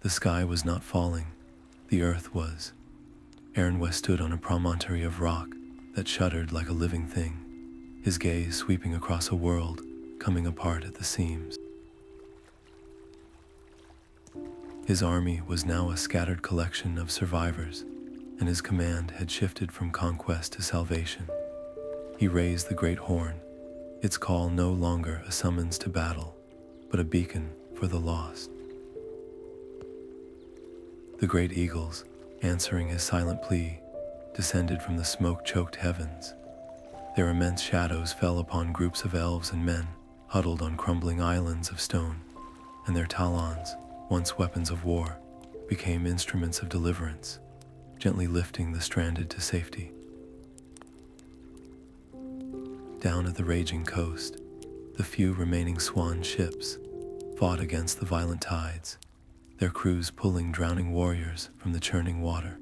The sky was not falling, the earth was. Eönwë stood on a promontory of rock that shuddered like a living thing, his gaze sweeping across a world coming apart at the seams. His army was now a scattered collection of survivors, and his command had shifted from conquest to salvation. He raised the great horn, its call no longer a summons to battle, but a beacon for the lost. The great eagles, answering his silent plea, descended from the smoke-choked heavens. Their immense shadows fell upon groups of elves and men huddled on crumbling islands of stone, and their talons, once weapons of war, became instruments of deliverance, gently lifting the stranded to safety. Down at the raging coast, the few remaining swan ships fought against the violent tides, their crews pulling drowning warriors from the churning water.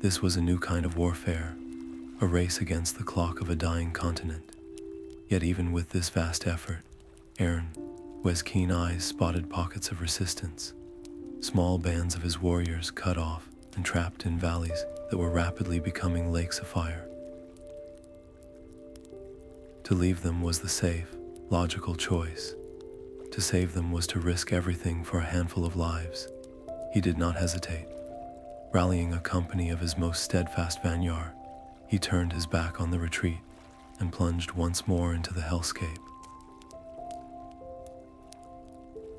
This was a new kind of warfare, a race against the clock of a dying continent. Yet even with this vast effort, Eönwë's keen eyes spotted pockets of resistance, small bands of his warriors cut off and trapped in valleys that were rapidly becoming lakes of fire. To leave them was the safe, logical choice. To save them was to risk everything for a handful of lives. He did not hesitate. Rallying a company of his most steadfast Vanyar, he turned his back on the retreat and plunged once more into the hellscape.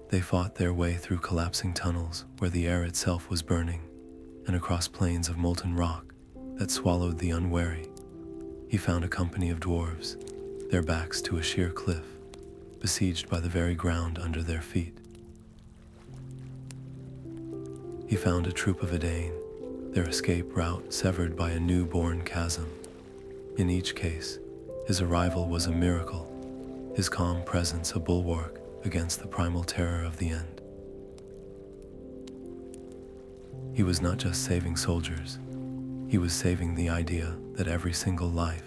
They fought their way through collapsing tunnels where the air itself was burning, and across plains of molten rock that swallowed the unwary. He found a company of dwarves, their backs to a sheer cliff, besieged by the very ground under their feet. He found a troop of Edain, their escape route severed by a new-born chasm. In each case, his arrival was a miracle, his calm presence a bulwark against the primal terror of the end. He was not just saving soldiers, he was saving the idea that every single life,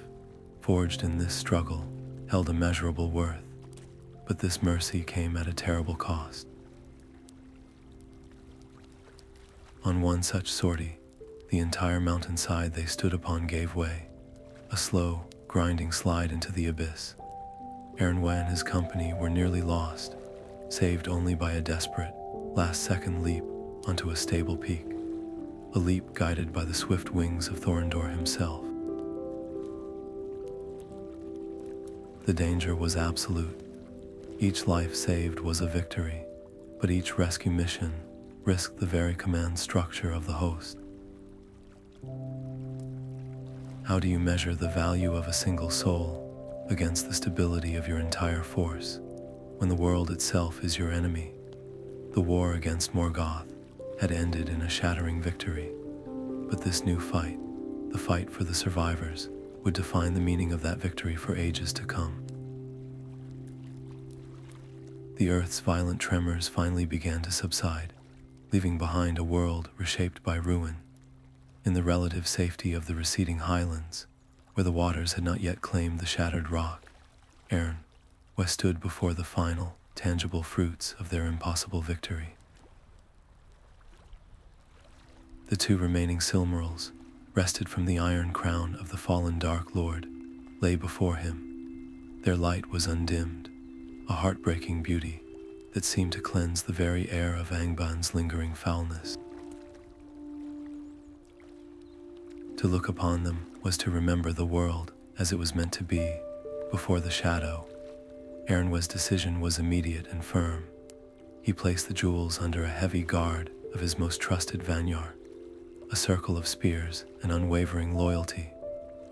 forged in this struggle, held immeasurable worth. But this mercy came at a terrible cost. On one such sortie, the entire mountainside they stood upon gave way, a slow, grinding slide into the abyss. Eönwë and his company were nearly lost, saved only by a desperate, last-second leap onto a stable peak, a leap guided by the swift wings of Thorondor himself. The danger was absolute. Each life saved was a victory, but each rescue mission risked the very command structure of the host. How do you measure the value of a single soul against the stability of your entire force when the world itself is your enemy? The war against Morgoth had ended in a shattering victory, but this new fight, the fight for the survivors, would define the meaning of that victory for ages to come. The earth's violent tremors finally began to subside, leaving behind a world reshaped by ruin. In the relative safety of the receding highlands, where the waters had not yet claimed the shattered rock, Eönwë stood before the final, tangible fruits of their impossible victory. The two remaining Silmarils, wrested from the iron crown of the fallen Dark Lord, lay before him. Their light was undimmed, a heartbreaking beauty that seemed to cleanse the very air of Angband's lingering foulness. To look upon them was to remember the world as it was meant to be before the shadow. Eönwë's decision was immediate and firm. He placed the jewels under a heavy guard of his most trusted Vanyar, a circle of spears and unwavering loyalty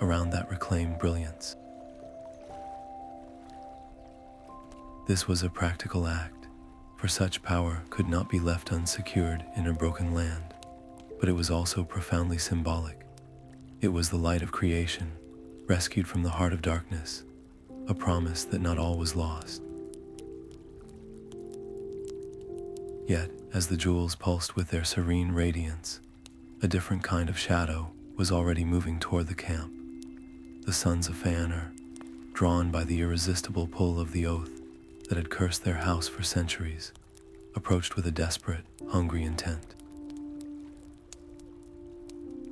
around that reclaimed brilliance. This was a practical act, for such power could not be left unsecured in a broken land, but it was also profoundly symbolic. It was the light of creation, rescued from the heart of darkness, a promise that not all was lost. Yet, as the jewels pulsed with their serene radiance, a different kind of shadow was already moving toward the camp. The sons of Fëanor, drawn by the irresistible pull of the oath that had cursed their house for centuries, approached with a desperate, hungry intent.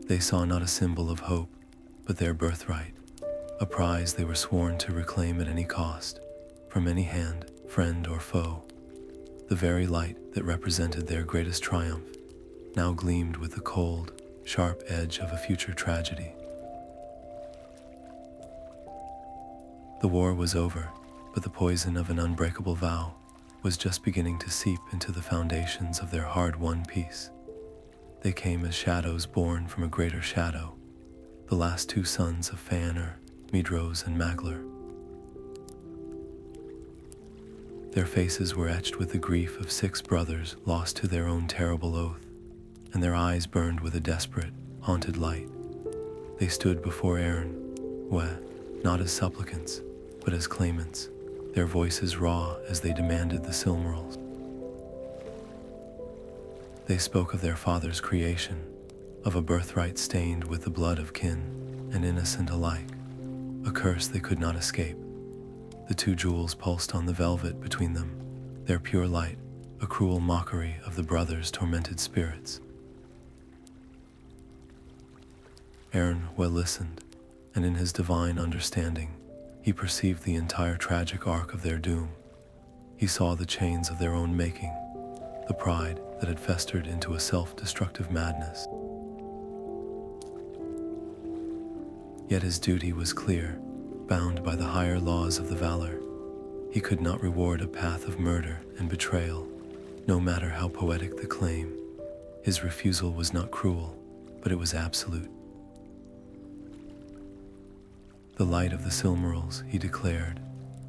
They saw not a symbol of hope, but their birthright, a prize they were sworn to reclaim at any cost, from any hand, friend or foe. The very light that represented their greatest triumph now gleamed with the cold, sharp edge of a future tragedy. The war was over, but the poison of an unbreakable vow was just beginning to seep into the foundations of their hard-won peace. They came as shadows born from a greater shadow, the last two sons of Fëanor, Midrose and Maglar. Their faces were etched with the grief of 6 brothers lost to their own terrible oath, and their eyes burned with a desperate, haunted light. They stood before Eönwë, not as supplicants, but as claimants, their voices raw as they demanded the Silmarils. They spoke of their father's creation, of a birthright stained with the blood of kin and innocent alike, a curse they could not escape. The two jewels pulsed on the velvet between them, their pure light a cruel mockery of the brothers' tormented spirits. Eönwë listened, and in his divine understanding, he perceived the entire tragic arc of their doom. He saw the chains of their own making, the pride that had festered into a self-destructive madness. Yet his duty was clear, bound by the higher laws of the Valar. He could not reward a path of murder and betrayal, no matter how poetic the claim. His refusal was not cruel, but it was absolute. The light of the Silmarils, he declared,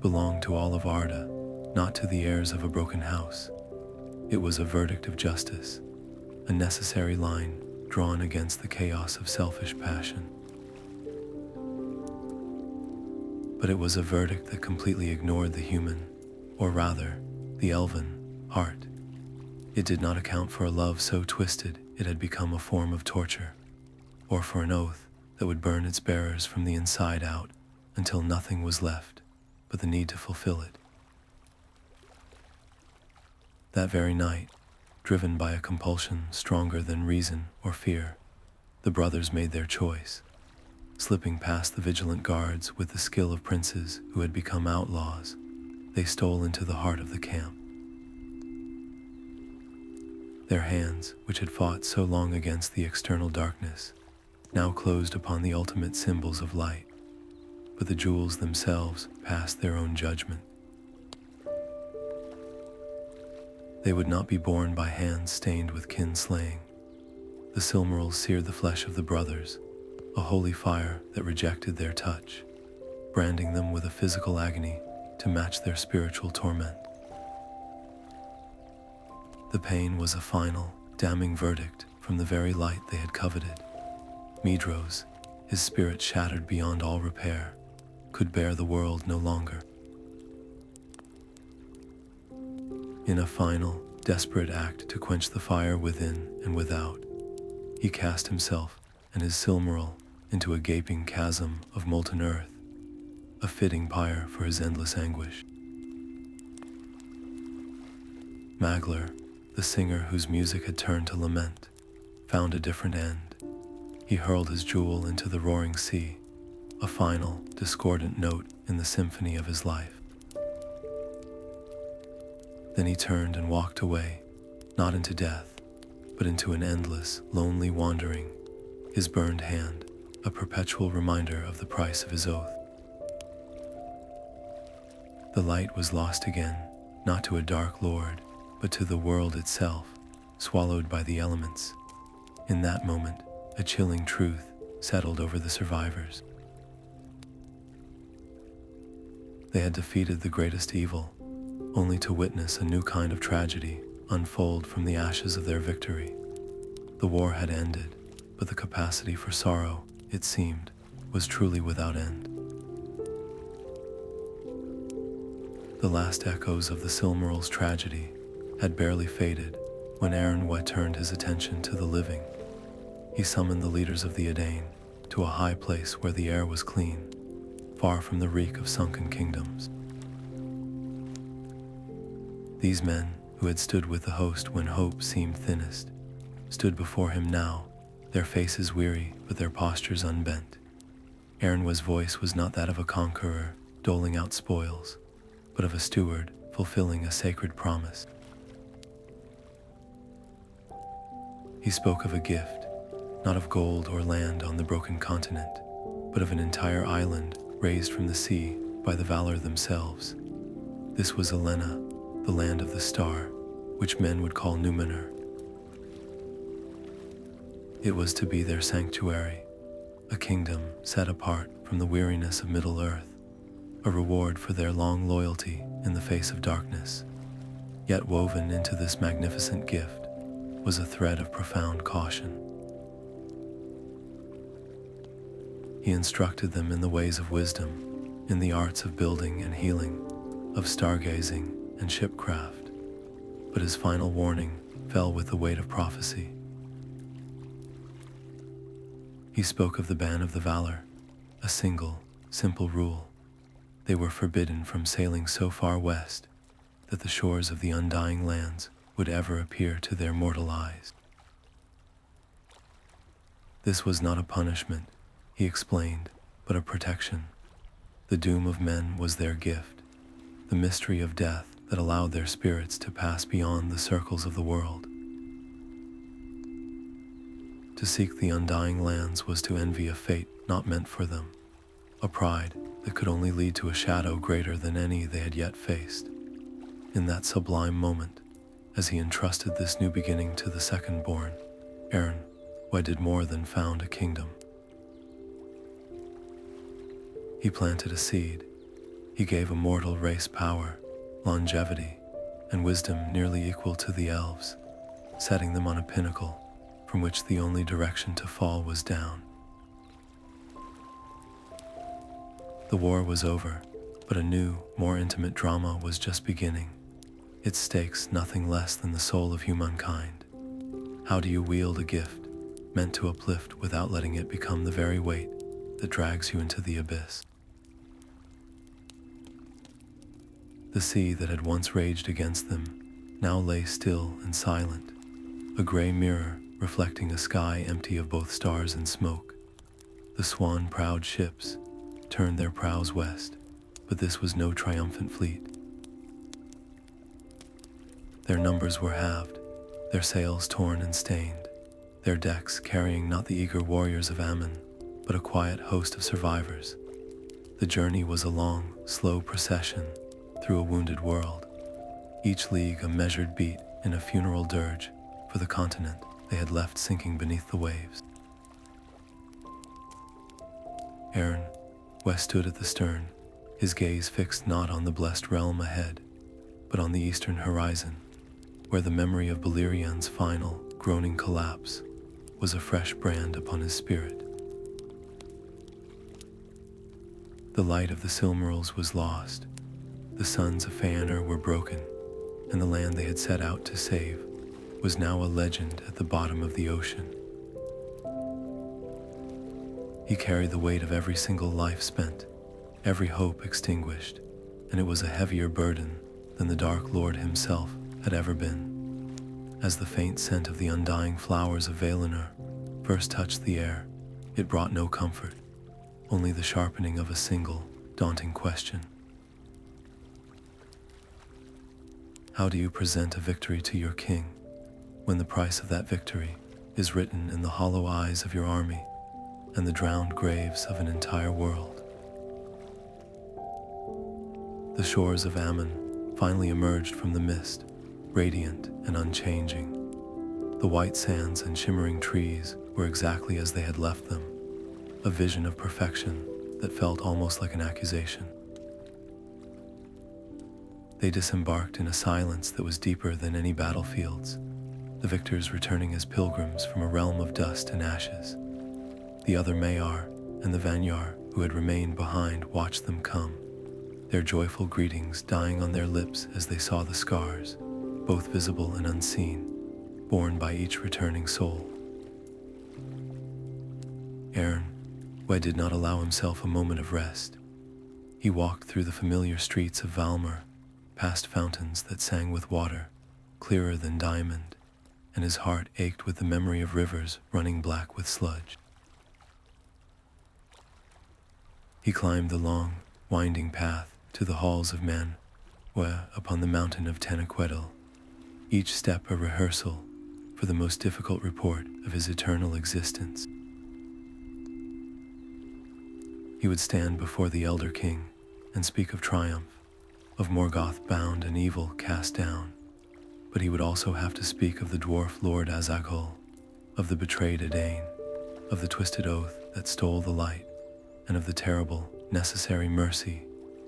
belonged to all of Arda, not to the heirs of a broken house. It was a verdict of justice, a necessary line drawn against the chaos of selfish passion. But it was a verdict that completely ignored the human, or rather, the elven, heart. It did not account for a love so twisted it had become a form of torture, or for an oath that would burn its bearers from the inside out until nothing was left but the need to fulfill it. That very night, driven by a compulsion stronger than reason or fear, the brothers made their choice. Slipping past the vigilant guards with the skill of princes who had become outlaws, they stole into the heart of the camp. Their hands, which had fought so long against the external darkness, now closed upon the ultimate symbols of light, but the jewels themselves passed their own judgment. They would not be borne by hands stained with kin-slaying. The Silmarils seared the flesh of the brothers, a holy fire that rejected their touch, branding them with a physical agony to match their spiritual torment. The pain was a final, damning verdict from the very light they had coveted. Midrose, his spirit shattered beyond all repair, could bear the world no longer. In a final, desperate act to quench the fire within and without, he cast himself and his Silmaril into a gaping chasm of molten earth, a fitting pyre for his endless anguish. Maglar, the singer whose music had turned to lament, found a different end. He hurled his jewel into the roaring sea, a final, discordant note in the symphony of his life. Then he turned and walked away, not into death, but into an endless, lonely wandering, his burned hand a perpetual reminder of the price of his oath. The light was lost again, not to a dark lord, but to the world itself, swallowed by the elements. In that moment, a chilling truth settled over the survivors. They had defeated the greatest evil, only to witness a new kind of tragedy unfold from the ashes of their victory. The war had ended, but the capacity for sorrow, it seemed, was truly without end. The last echoes of the Silmarils tragedy had barely faded when Eönwë turned his attention to the living. He summoned the leaders of the Edain to a high place where the air was clean, far from the reek of sunken kingdoms. These men, who had stood with the host when hope seemed thinnest, stood before him now, their faces weary but their postures unbent. Eönwë's voice was not that of a conqueror doling out spoils, but of a steward fulfilling a sacred promise. He spoke of a gift, not of gold or land on the broken continent, but of an entire island raised from the sea by the Valar themselves. This was Eönwë, the land of the star, which men would call Númenor. It was to be their sanctuary, a kingdom set apart from the weariness of Middle-earth, a reward for their long loyalty in the face of darkness. Yet woven into this magnificent gift was a thread of profound caution. He instructed them in the ways of wisdom, in the arts of building and healing, of stargazing and shipcraft, but his final warning fell with the weight of prophecy. He spoke of the ban of the Valar, a single, simple rule. They were forbidden from sailing so far west that the shores of the undying lands would ever appear to their mortal eyes. This was not a punishment, he explained, but a protection. The doom of men was their gift, the mystery of death that allowed their spirits to pass beyond the circles of the world. To seek the undying lands was to envy a fate not meant for them, a pride that could only lead to a shadow greater than any they had yet faced. In that sublime moment, as he entrusted this new beginning to the second-born, Eönwë did more than found a kingdom. He planted a seed. He gave a mortal race power, longevity, and wisdom nearly equal to the elves, setting them on a pinnacle from which the only direction to fall was down. The war was over, but a new, more intimate drama was just beginning, its stakes nothing less than the soul of humankind. How do you wield a gift meant to uplift without letting it become the very weight that drags you into the abyss? The sea that had once raged against them now lay still and silent, a gray mirror reflecting a sky empty of both stars and smoke. The swan-prowed ships turned their prows west, but this was no triumphant fleet. Their numbers were halved, their sails torn and stained, their decks carrying not the eager warriors of Aman, but a quiet host of survivors. The journey was a long, slow procession through a wounded world, each league a measured beat in a funeral dirge for the continent they had left sinking beneath the waves. Eönwë stood at the stern, his gaze fixed not on the blessed realm ahead, but on the eastern horizon, where the memory of Beleriand's final, groaning collapse was a fresh brand upon his spirit. The light of the Silmarils was lost, the sons of Fëanor were broken, and the land they had set out to save was now a legend at the bottom of the ocean. He carried the weight of every single life spent, every hope extinguished, and it was a heavier burden than the Dark Lord himself had ever been. As the faint scent of the undying flowers of Valinor first touched the air, it brought no comfort, only the sharpening of a single, daunting question. How do you present a victory to your king when the price of that victory is written in the hollow eyes of your army and the drowned graves of an entire world? The shores of Aman finally emerged from the mist, radiant and unchanging. The white sands and shimmering trees were exactly as they had left them, a vision of perfection that felt almost like an accusation. They disembarked in a silence that was deeper than any battlefields, the victors returning as pilgrims from a realm of dust and ashes. The other Maiar and the Vanyar who had remained behind watched them come, their joyful greetings dying on their lips as they saw the scars, both visible and unseen, borne by each returning soul. Eönwë did not allow himself a moment of rest. He walked through the familiar streets of Valinor, past fountains that sang with water, clearer than diamond, and his heart ached with the memory of rivers running black with sludge. He climbed the long, winding path to the halls of Manwë upon the mountain of Tanaquedel, each step a rehearsal for the most difficult report of his eternal existence. He would stand before the Elder King and speak of triumph, of Morgoth bound and evil cast down, but he would also have to speak of the dwarf Lord Azaghâl, of the betrayed Edain, of the twisted oath that stole the light, and of the terrible, necessary mercy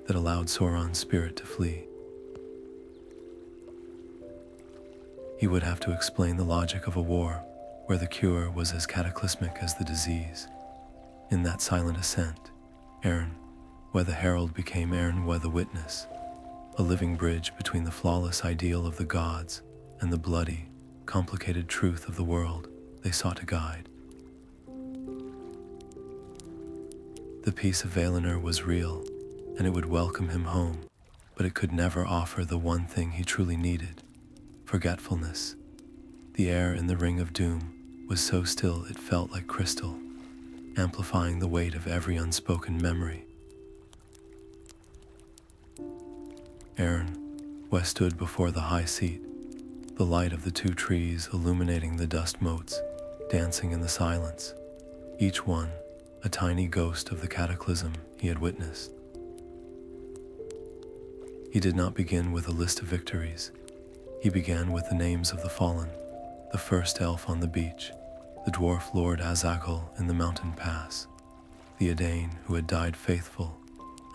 that allowed Sauron's spirit to flee. He would have to explain the logic of a war where the cure was as cataclysmic as the disease. In that silent ascent, Eönwë the herald became Eönwë the witness, a living bridge between the flawless ideal of the gods and the bloody, complicated truth of the world they sought to guide. The peace of Valinor was real, and it would welcome him home, but it could never offer the one thing he truly needed: forgetfulness. The air in the Ring of Doom was so still it felt like crystal, amplifying the weight of every unspoken memory. Eönwë stood before the high seat, the light of the two trees illuminating the dust motes, dancing in the silence, each one a tiny ghost of the cataclysm he had witnessed. He did not begin with a list of victories. He began with the names of the fallen, the first elf on the beach, the dwarf Lord Azaghâl in the mountain pass, the Edain who had died faithful,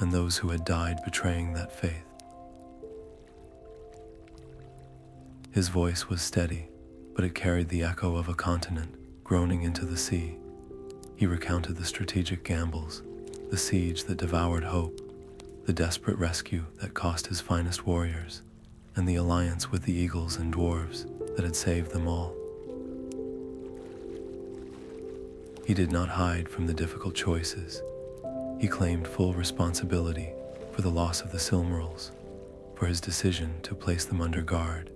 and those who had died betraying that faith. His voice was steady, but it carried the echo of a continent groaning into the sea. He recounted the strategic gambles, the siege that devoured hope, the desperate rescue that cost his finest warriors, and the alliance with the eagles and dwarves that had saved them all. He did not hide from the difficult choices. He claimed full responsibility for the loss of the Silmarils, for his decision to place them under guard,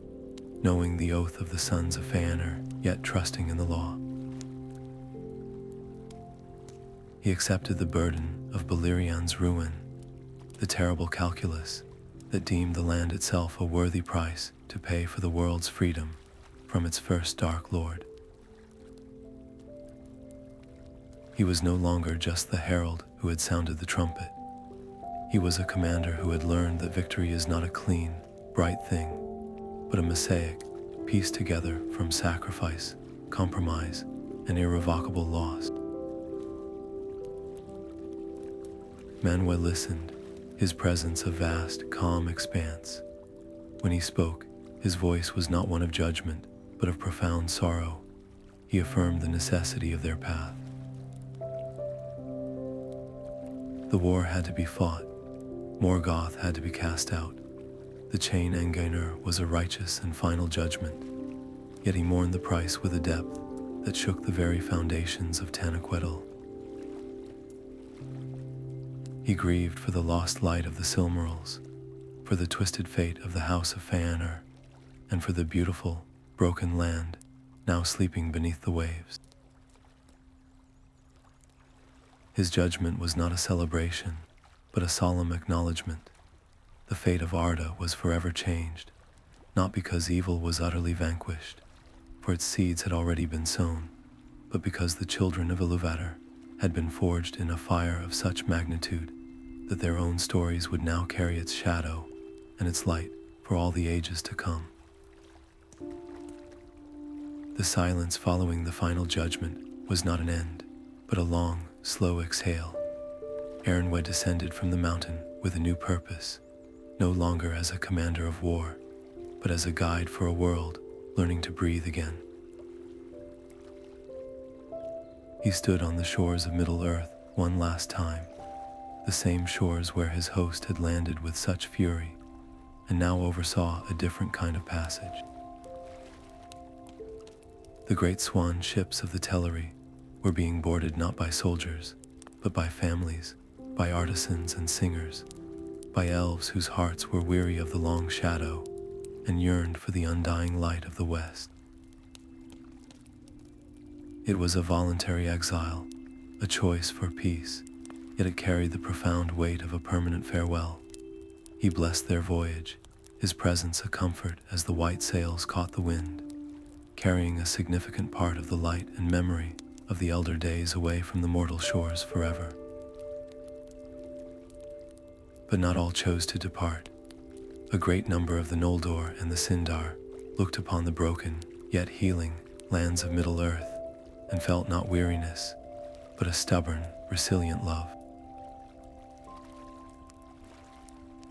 knowing the oath of the sons of Fëanor, yet trusting in the law. He accepted the burden of Beleriand's ruin, the terrible calculus that deemed the land itself a worthy price to pay for the world's freedom from its first Dark Lord. He was no longer just the herald who had sounded the trumpet. He was a commander who had learned that victory is not a clean, bright thing, but a mosaic pieced together from sacrifice, compromise, and irrevocable loss. Manwë listened, his presence a vast, calm expanse. When he spoke, his voice was not one of judgment, but of profound sorrow. He affirmed the necessity of their path. The war had to be fought. Morgoth had to be cast out. The chain Angainor was a righteous and final judgment, yet he mourned the price with a depth that shook the very foundations of Tanaquedel. He grieved for the lost light of the Silmarils, for the twisted fate of the House of Fëanor, and for the beautiful, broken land, now sleeping beneath the waves. His judgment was not a celebration, but a solemn acknowledgement. The fate of Arda was forever changed, not because evil was utterly vanquished, for its seeds had already been sown, but because the children of Iluvatar had been forged in a fire of such magnitude that their own stories would now carry its shadow and its light for all the ages to come. The silence following the final judgment was not an end, but a long, slow exhale. Eönwë descended from the mountain with a new purpose, no longer as a commander of war, but as a guide for a world learning to breathe again. He stood on the shores of Middle-earth one last time, the same shores where his host had landed with such fury, and now oversaw a different kind of passage. The great swan ships of the Teleri were being boarded not by soldiers, but by families, by artisans and singers, by elves whose hearts were weary of the long shadow and yearned for the undying light of the west. It was a voluntary exile, a choice for peace, yet it carried the profound weight of a permanent farewell. He blessed their voyage, his presence a comfort as the white sails caught the wind, carrying a significant part of the light and memory of the elder days away from the mortal shores forever. But not all chose to depart. A great number of the Noldor and the Sindar looked upon the broken, yet healing, lands of Middle-earth and felt not weariness, but a stubborn, resilient love.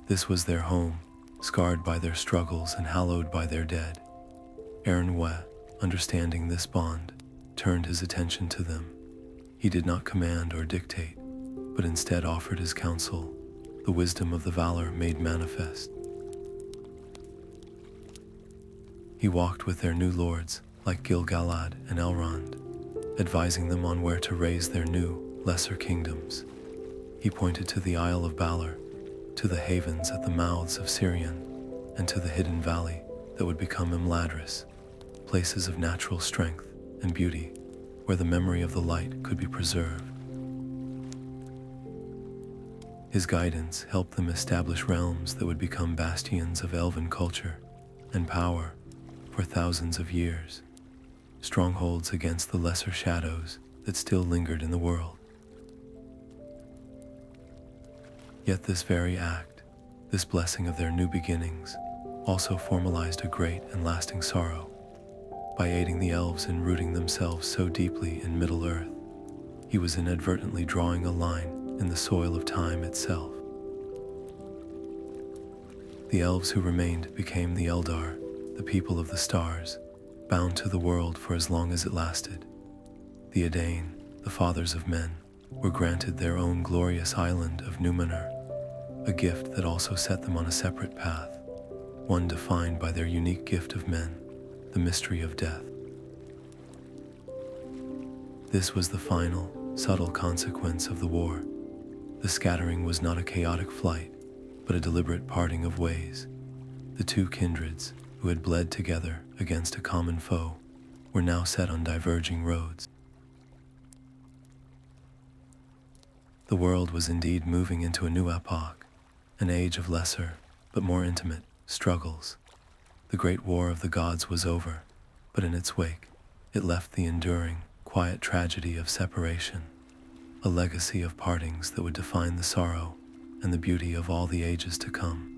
This was their home, scarred by their struggles and hallowed by their dead. Eönwë, understanding this bond, turned his attention to them. He did not command or dictate, but instead offered his counsel, the wisdom of the Valar made manifest. He walked with their new lords, like Gil-galad and Elrond, advising them on where to raise their new, lesser kingdoms. He pointed to the Isle of Balor, to the havens at the mouths of Sirion, and to the hidden valley that would become Imladris, places of natural strength and beauty, where the memory of the light could be preserved. His guidance helped them establish realms that would become bastions of elven culture and power for thousands of years, strongholds against the lesser shadows that still lingered in the world. Yet this very act, this blessing of their new beginnings, also formalized a great and lasting sorrow. By aiding the elves in rooting themselves so deeply in Middle-earth, he was inadvertently drawing a line in the soil of time itself. The elves who remained became the Eldar, the people of the stars, bound to the world for as long as it lasted. The Edain, the fathers of men, were granted their own glorious island of Númenor, a gift that also set them on a separate path, one defined by their unique gift of men, the mystery of death. This was the final, subtle consequence of the war. The scattering was not a chaotic flight, but a deliberate parting of ways. The two kindreds, who had bled together against a common foe, were now set on diverging roads. The world was indeed moving into a new epoch, an age of lesser, but more intimate, struggles. The great war of the gods was over, but in its wake, it left the enduring, quiet tragedy of separation, a legacy of partings that would define the sorrow and the beauty of all the ages to come.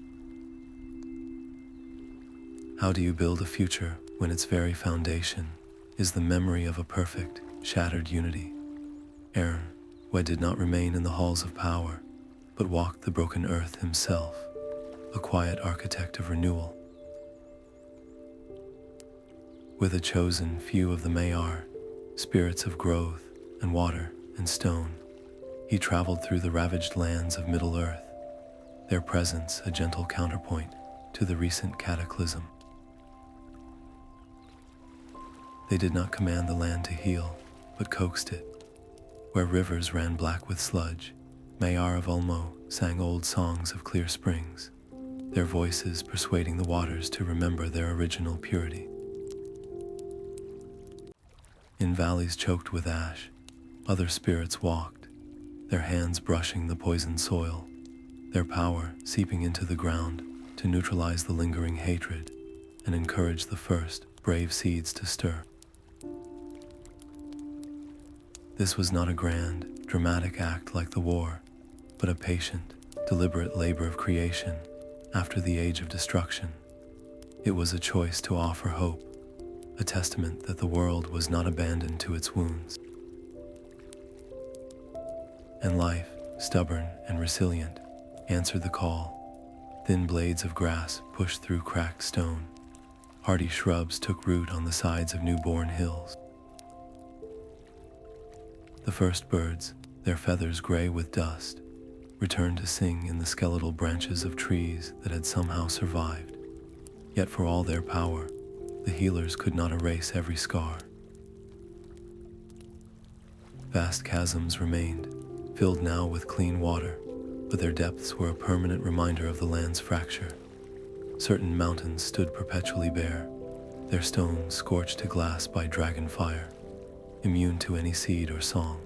How do you build a future when its very foundation is the memory of a perfect, shattered unity? Eönwë did not remain in the halls of power, but walked the broken earth himself, a quiet architect of renewal. With a chosen few of the Maiar, spirits of growth and water and stone, he traveled through the ravaged lands of Middle-earth, their presence a gentle counterpoint to the recent cataclysm. They did not command the land to heal, but coaxed it. Where rivers ran black with sludge, Maiar of Ulmo sang old songs of clear springs, their voices persuading the waters to remember their original purity. In valleys choked with ash, other spirits walked, their hands brushing the poisoned soil, their power seeping into the ground to neutralize the lingering hatred and encourage the first brave seeds to stir. This was not a grand, dramatic act like the war, but a patient, deliberate labor of creation after the age of destruction. It was a choice to offer hope, a testament that the world was not abandoned to its wounds. And life, stubborn and resilient, answered the call. Thin blades of grass pushed through cracked stone. Hardy shrubs took root on the sides of newborn hills. The first birds, their feathers gray with dust, returned to sing in the skeletal branches of trees that had somehow survived. Yet for all their power, the healers could not erase every scar. Vast chasms remained, filled now with clean water, but their depths were a permanent reminder of the land's fracture. Certain mountains stood perpetually bare, their stones scorched to glass by dragon fire, immune to any seed or song.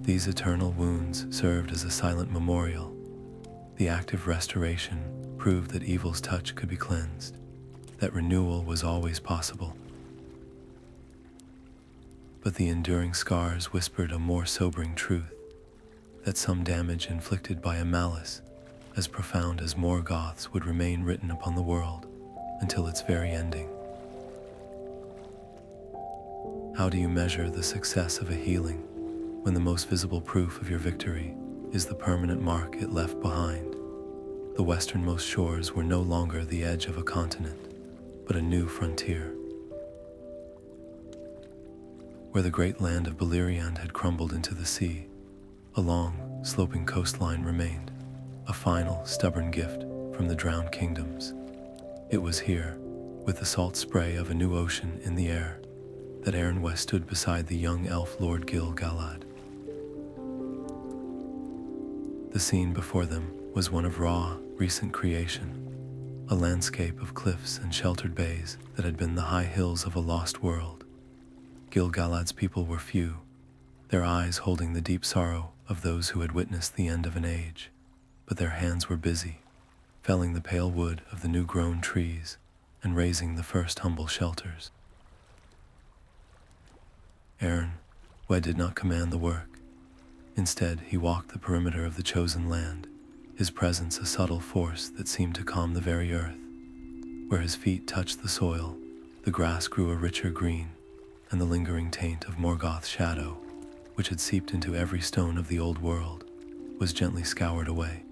These eternal wounds served as a silent memorial. The active restoration proved that evil's touch could be cleansed, that renewal was always possible. But the enduring scars whispered a more sobering truth, that some damage inflicted by a malice as profound as Morgoth's would remain written upon the world until its very ending. How do you measure the success of a healing when the most visible proof of your victory is the permanent mark it left behind? The westernmost shores were no longer the edge of a continent, but a new frontier. Where the great land of Beleriand had crumbled into the sea, a long, sloping coastline remained, a final, stubborn gift from the drowned kingdoms. It was here, with the salt spray of a new ocean in the air, that Eönwë stood beside the young elf Lord Gil-galad. The scene before them was one of raw, recent creation, a landscape of cliffs and sheltered bays that had been the high hills of a lost world. Gil-galad's people were few, their eyes holding the deep sorrow of those who had witnessed the end of an age, but their hands were busy, felling the pale wood of the new-grown trees and raising the first humble shelters. Eönwë did not command the work. Instead, he walked the perimeter of the chosen land, his presence a subtle force that seemed to calm the very earth. Where his feet touched the soil, the grass grew a richer green, and the lingering taint of Morgoth's shadow, which had seeped into every stone of the old world, was gently scoured away.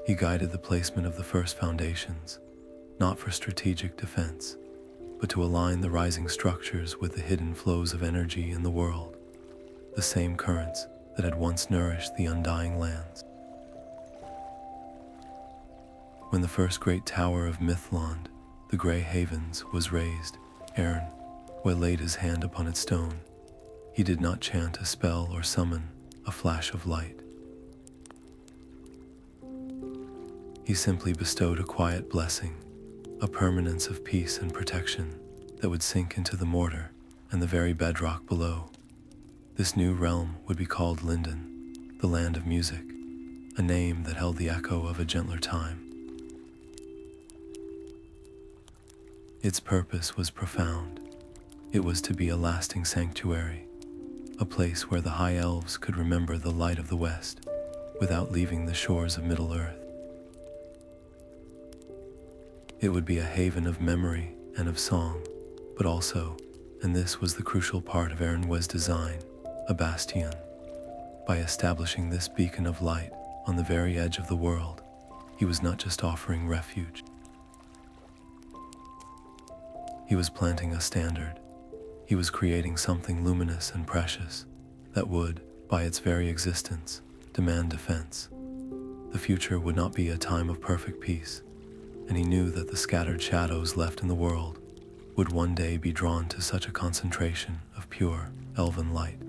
He guided the placement of the first foundations, not for strategic defense, but to align the rising structures with the hidden flows of energy in the world, the same currents that had once nourished the undying lands. When the first great tower of Mithlond, the Grey Havens, was raised, Eönwë laid his hand upon its stone. He did not chant a spell or summon a flash of light. He simply bestowed a quiet blessing, a permanence of peace and protection that would sink into the mortar and the very bedrock below. This new realm would be called Lindon, the land of music, a name that held the echo of a gentler time. Its purpose was profound. It was to be a lasting sanctuary, a place where the High Elves could remember the light of the West without leaving the shores of Middle-earth. It would be a haven of memory and of song, but also, and this was the crucial part of Eönwë's design, a bastion. By establishing this beacon of light on the very edge of the world, he was not just offering refuge. He was planting a standard. He was creating something luminous and precious that would, by its very existence, demand defense. The future would not be a time of perfect peace, and he knew that the scattered shadows left in the world would one day be drawn to such a concentration of pure, elven light.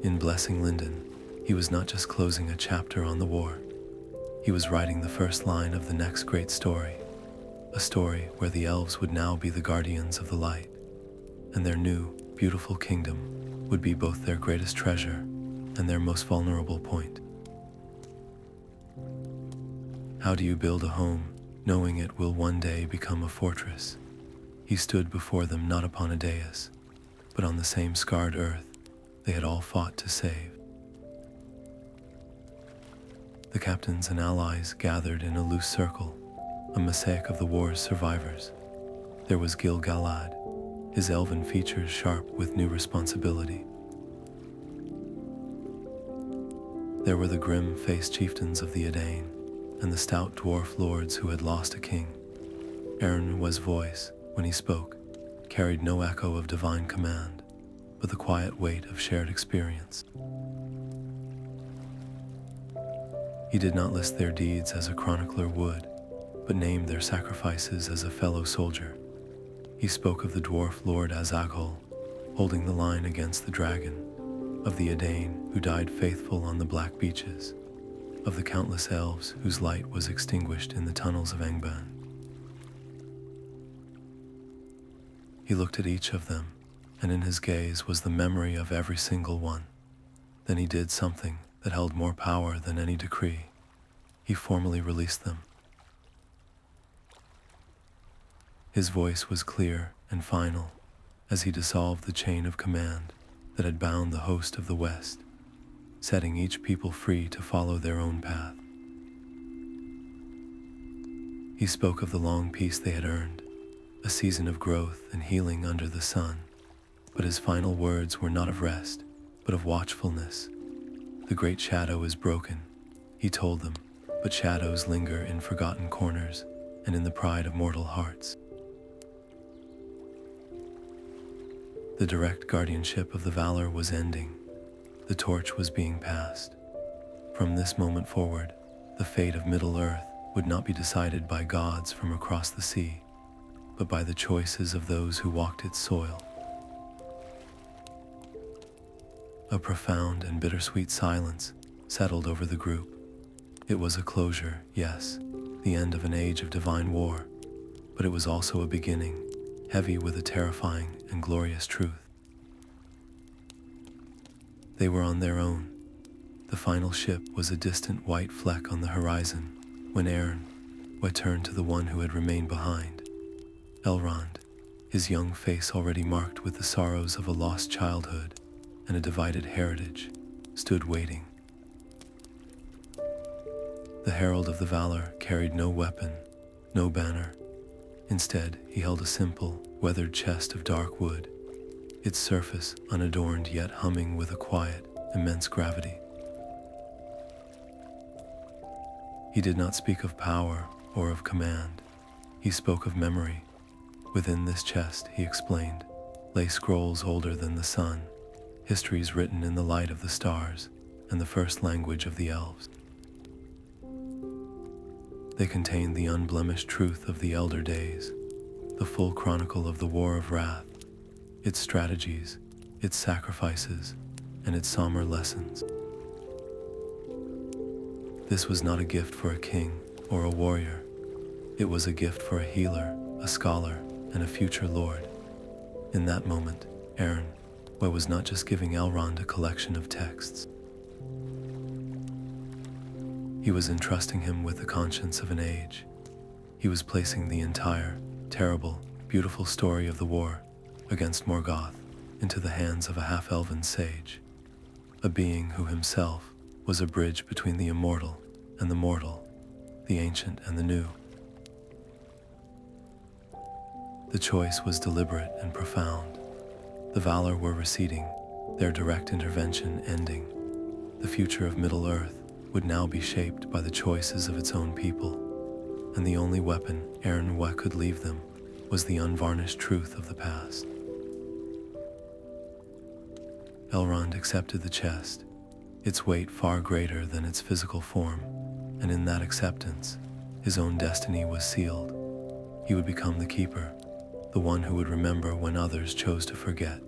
In blessing Lindon, he was not just closing a chapter on the war. He was writing the first line of the next great story, a story where the elves would now be the guardians of the light, and their new, beautiful kingdom would be both their greatest treasure and their most vulnerable point. How do you build a home, knowing it will one day become a fortress? He stood before them not upon a dais, but on the same scarred earth they had all fought to save. The captains and allies gathered in a loose circle, a mosaic of the war's survivors. There was Gil-galad, his elven features sharp with new responsibility. There were the grim-faced chieftains of the Edain, and the stout dwarf lords who had lost a king. Eönwë's voice, when he spoke, carried no echo of divine command, but the quiet weight of shared experience. He did not list their deeds as a chronicler would, but named their sacrifices as a fellow soldier. He spoke of the dwarf lord Azaghâl, holding the line against the dragon, of the Edain who died faithful on the black beaches, of the countless elves whose light was extinguished in the tunnels of Angband. He looked at each of them, and in his gaze was the memory of every single one. Then he did something that held more power than any decree. He formally released them. His voice was clear and final as he dissolved the chain of command that had bound the host of the West, setting each people free to follow their own path. He spoke of the long peace they had earned, a season of growth and healing under the sun, but his final words were not of rest, but of watchfulness. The great shadow is broken, he told them, but shadows linger in forgotten corners and in the pride of mortal hearts. The direct guardianship of the Valar was ending. The torch was being passed. From this moment forward, the fate of Middle-earth would not be decided by gods from across the sea, but by the choices of those who walked its soil. A profound and bittersweet silence settled over the group. It was a closure, yes, the end of an age of divine war, but it was also a beginning, heavy with a terrifying and glorious truth. They were on their own. The final ship was a distant white fleck on the horizon when Eönwë turned to the one who had remained behind. Elrond, his young face already marked with the sorrows of a lost childhood and a divided heritage, stood waiting. The herald of the Valar carried no weapon, no banner. Instead, he held a simple, weathered chest of dark wood, its surface unadorned yet humming with a quiet, immense gravity. He did not speak of power or of command. He spoke of memory. Within this chest, he explained, lay scrolls older than the sun, histories written in the light of the stars, and the first language of the elves. They contained the unblemished truth of the elder days, the full chronicle of the War of Wrath, its strategies, its sacrifices, and its somber lessons. This was not a gift for a king or a warrior. It was a gift for a healer, a scholar, and a future lord. In that moment, Eönwë was not just giving Elrond a collection of texts. He was entrusting him with the conscience of an age. He was placing the entire, terrible, beautiful story of the war against Morgoth into the hands of a half-elven sage, a being who himself was a bridge between the immortal and the mortal, the ancient and the new. The choice was deliberate and profound. The Valar were receding, their direct intervention ending. The future of Middle-earth would now be shaped by the choices of its own people, and the only weapon Eönwë could leave them was the unvarnished truth of the past. Elrond accepted the chest, its weight far greater than its physical form, and in that acceptance, his own destiny was sealed. He would become the keeper, the one who would remember when others chose to forget,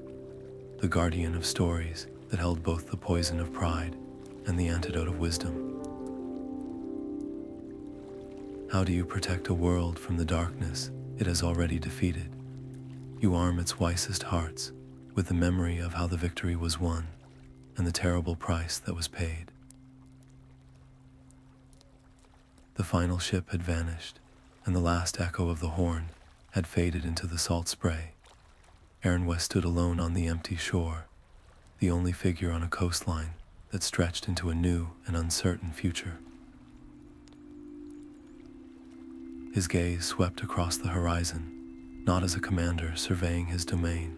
the guardian of stories that held both the poison of pride and the antidote of wisdom. How do you protect a world from the darkness it has already defeated? You arm its wisest hearts with the memory of how the victory was won and the terrible price that was paid. The final ship had vanished, and the last echo of the horn had faded into the salt spray. Eönwë stood alone on the empty shore, the only figure on a coastline that stretched into a new and uncertain future. His gaze swept across the horizon, not as a commander surveying his domain,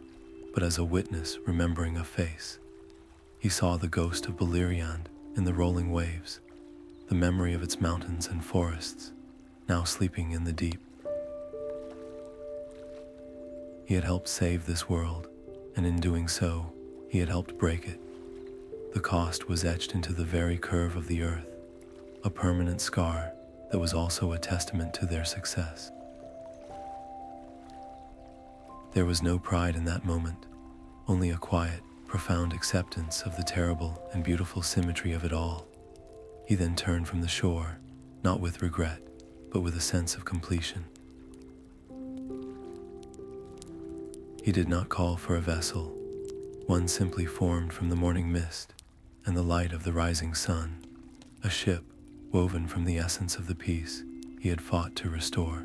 but as a witness remembering a face. He saw the ghost of Beleriand in the rolling waves, the memory of its mountains and forests, now sleeping in the deep. He had helped save this world, and in doing so, he had helped break it. The cost was etched into the very curve of the earth, a permanent scar that was also a testament to their success. There was no pride in that moment, only a quiet, profound acceptance of the terrible and beautiful symmetry of it all. He then turned from the shore, not with regret, but with a sense of completion. He did not call for a vessel. One simply formed from the morning mist and the light of the rising sun, a ship woven from the essence of the peace he had fought to restore.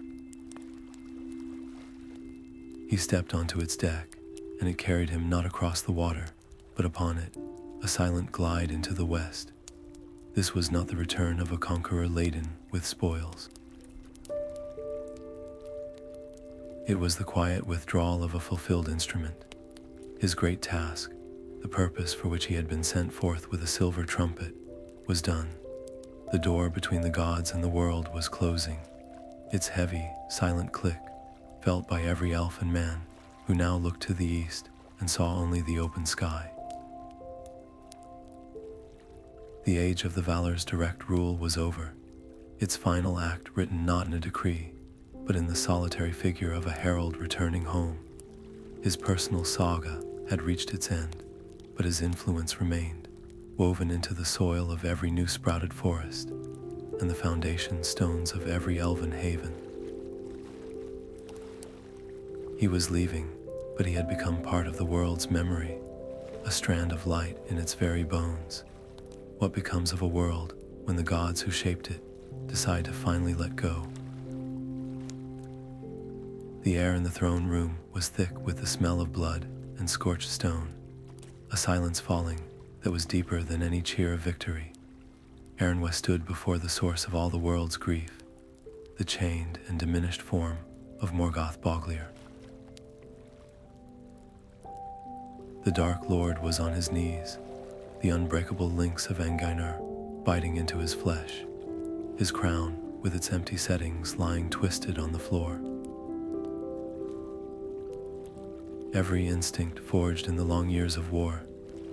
He stepped onto its deck, and it carried him not across the water, but upon it, a silent glide into the west. This was not the return of a conqueror laden with spoils. It was the quiet withdrawal of a fulfilled instrument. His great task, the purpose for which he had been sent forth with a silver trumpet, was done. The door between the gods and the world was closing, its heavy, silent click felt by every elf and man who now looked to the east and saw only the open sky. The age of the Valar's direct rule was over, its final act written not in a decree, but in the solitary figure of a herald returning home. His personal saga had reached its end, but his influence remained, woven into the soil of every new sprouted forest and the foundation stones of every elven haven. He was leaving, but he had become part of the world's memory, a strand of light in its very bones. What becomes of a world when the gods who shaped it decide to finally let go? The air in the throne room was thick with the smell of blood and scorched stone, a silence falling that was deeper than any cheer of victory. Eönwë stood before the source of all the world's grief, the chained and diminished form of Morgoth Bogliar. The Dark Lord was on his knees, the unbreakable links of Angainor biting into his flesh, his crown with its empty settings lying twisted on the floor. Every instinct forged in the long years of war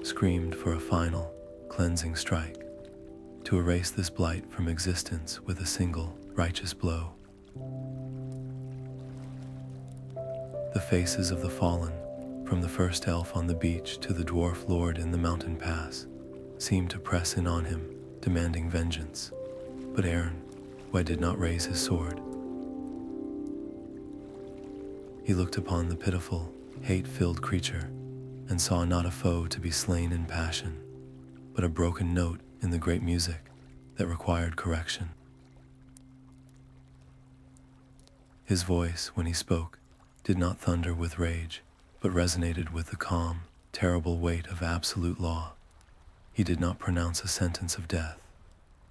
screamed for a final, cleansing strike, to erase this blight from existence with a single, righteous blow. The faces of the fallen, from the first elf on the beach to the dwarf lord in the mountain pass, seemed to press in on him, demanding vengeance. But Eönwë did not raise his sword. He looked upon the pitiful, hate-filled creature and saw not a foe to be slain in passion, but a broken note in the great music that required correction. His voice, when he spoke, did not thunder with rage, but resonated with the calm, terrible weight of absolute law. He did not pronounce a sentence of death,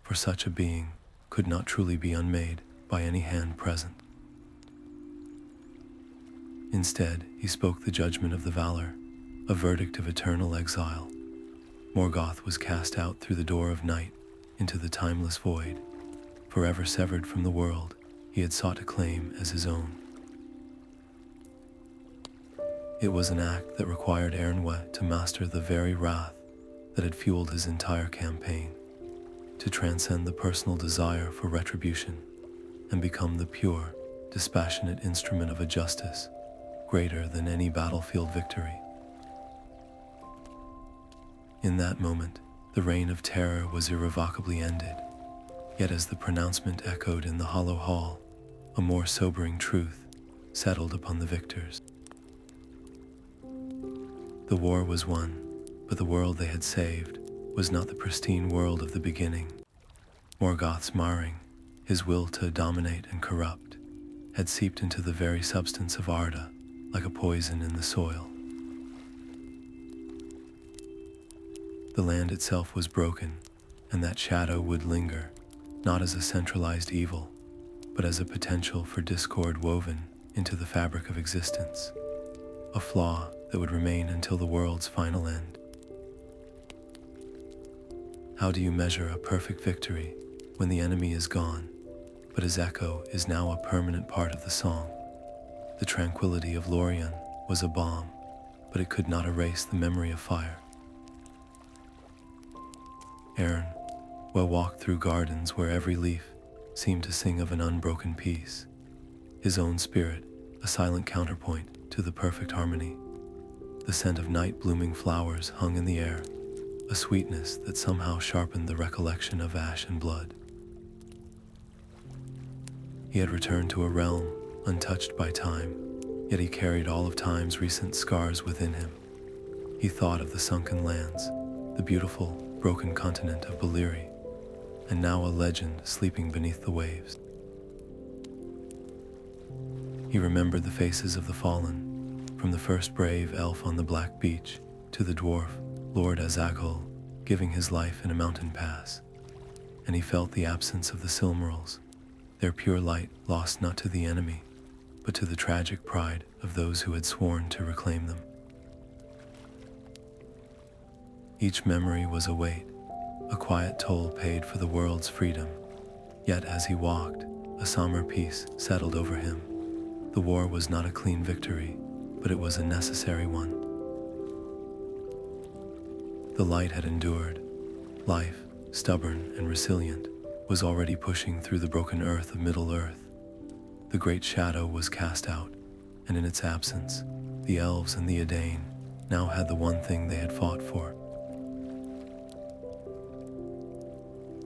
for such a being could not truly be unmade by any hand present. Instead, he spoke the judgment of the Valar, a verdict of eternal exile. Morgoth was cast out through the door of night into the timeless void, forever severed from the world he had sought to claim as his own. It was an act that required Eönwë to master the very wrath that had fueled his entire campaign, to transcend the personal desire for retribution and become the pure, dispassionate instrument of a justice greater than any battlefield victory. In that moment, the reign of terror was irrevocably ended. Yet as the pronouncement echoed in the hollow hall, a more sobering truth settled upon the victors. The war was won, but the world they had saved was not the pristine world of the beginning. Morgoth's marring, his will to dominate and corrupt, had seeped into the very substance of Arda like a poison in the soil. The land itself was broken, and that shadow would linger, not as a centralized evil, but as a potential for discord woven into the fabric of existence, a flaw that would remain until the world's final end. How do you measure a perfect victory when the enemy is gone, but his echo is now a permanent part of the song? The tranquility of Lorien was a balm, but it could not erase the memory of fire. Eönwë walked through gardens where every leaf seemed to sing of an unbroken peace, his own spirit a silent counterpoint to the perfect harmony. The scent of night-blooming flowers hung in the air, a sweetness that somehow sharpened the recollection of ash and blood. He had returned to a realm untouched by time, yet he carried all of time's recent scars within him. He thought of the sunken lands, the beautiful, broken continent of Beleriand, and now a legend sleeping beneath the waves. He remembered the faces of the fallen, from the first brave elf on the Black Beach to the dwarf, Lord Azaghâl, giving his life in a mountain pass. And he felt the absence of the Silmarils, their pure light lost not to the enemy, but to the tragic pride of those who had sworn to reclaim them. Each memory was a weight, a quiet toll paid for the world's freedom. Yet as he walked, a somber peace settled over him. The war was not a clean victory, but it was a necessary one. The light had endured. Life, stubborn and resilient, was already pushing through the broken earth of Middle-earth. The great shadow was cast out, and in its absence, the elves and the Edain now had the one thing they had fought for.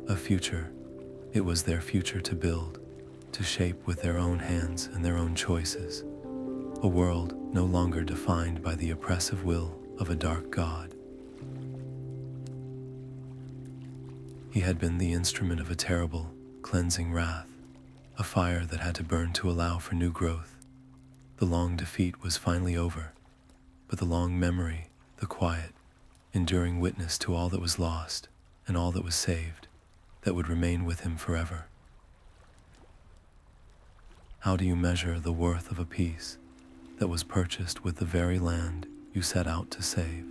A future. It was their future to build, to shape with their own hands and their own choices. A world no longer defined by the oppressive will of a dark god. He had been the instrument of a terrible, cleansing wrath, a fire that had to burn to allow for new growth. The long defeat was finally over, but the long memory, the quiet, enduring witness to all that was lost and all that was saved, that would remain with him forever. How do you measure the worth of a peace that was purchased with the very land you set out to save?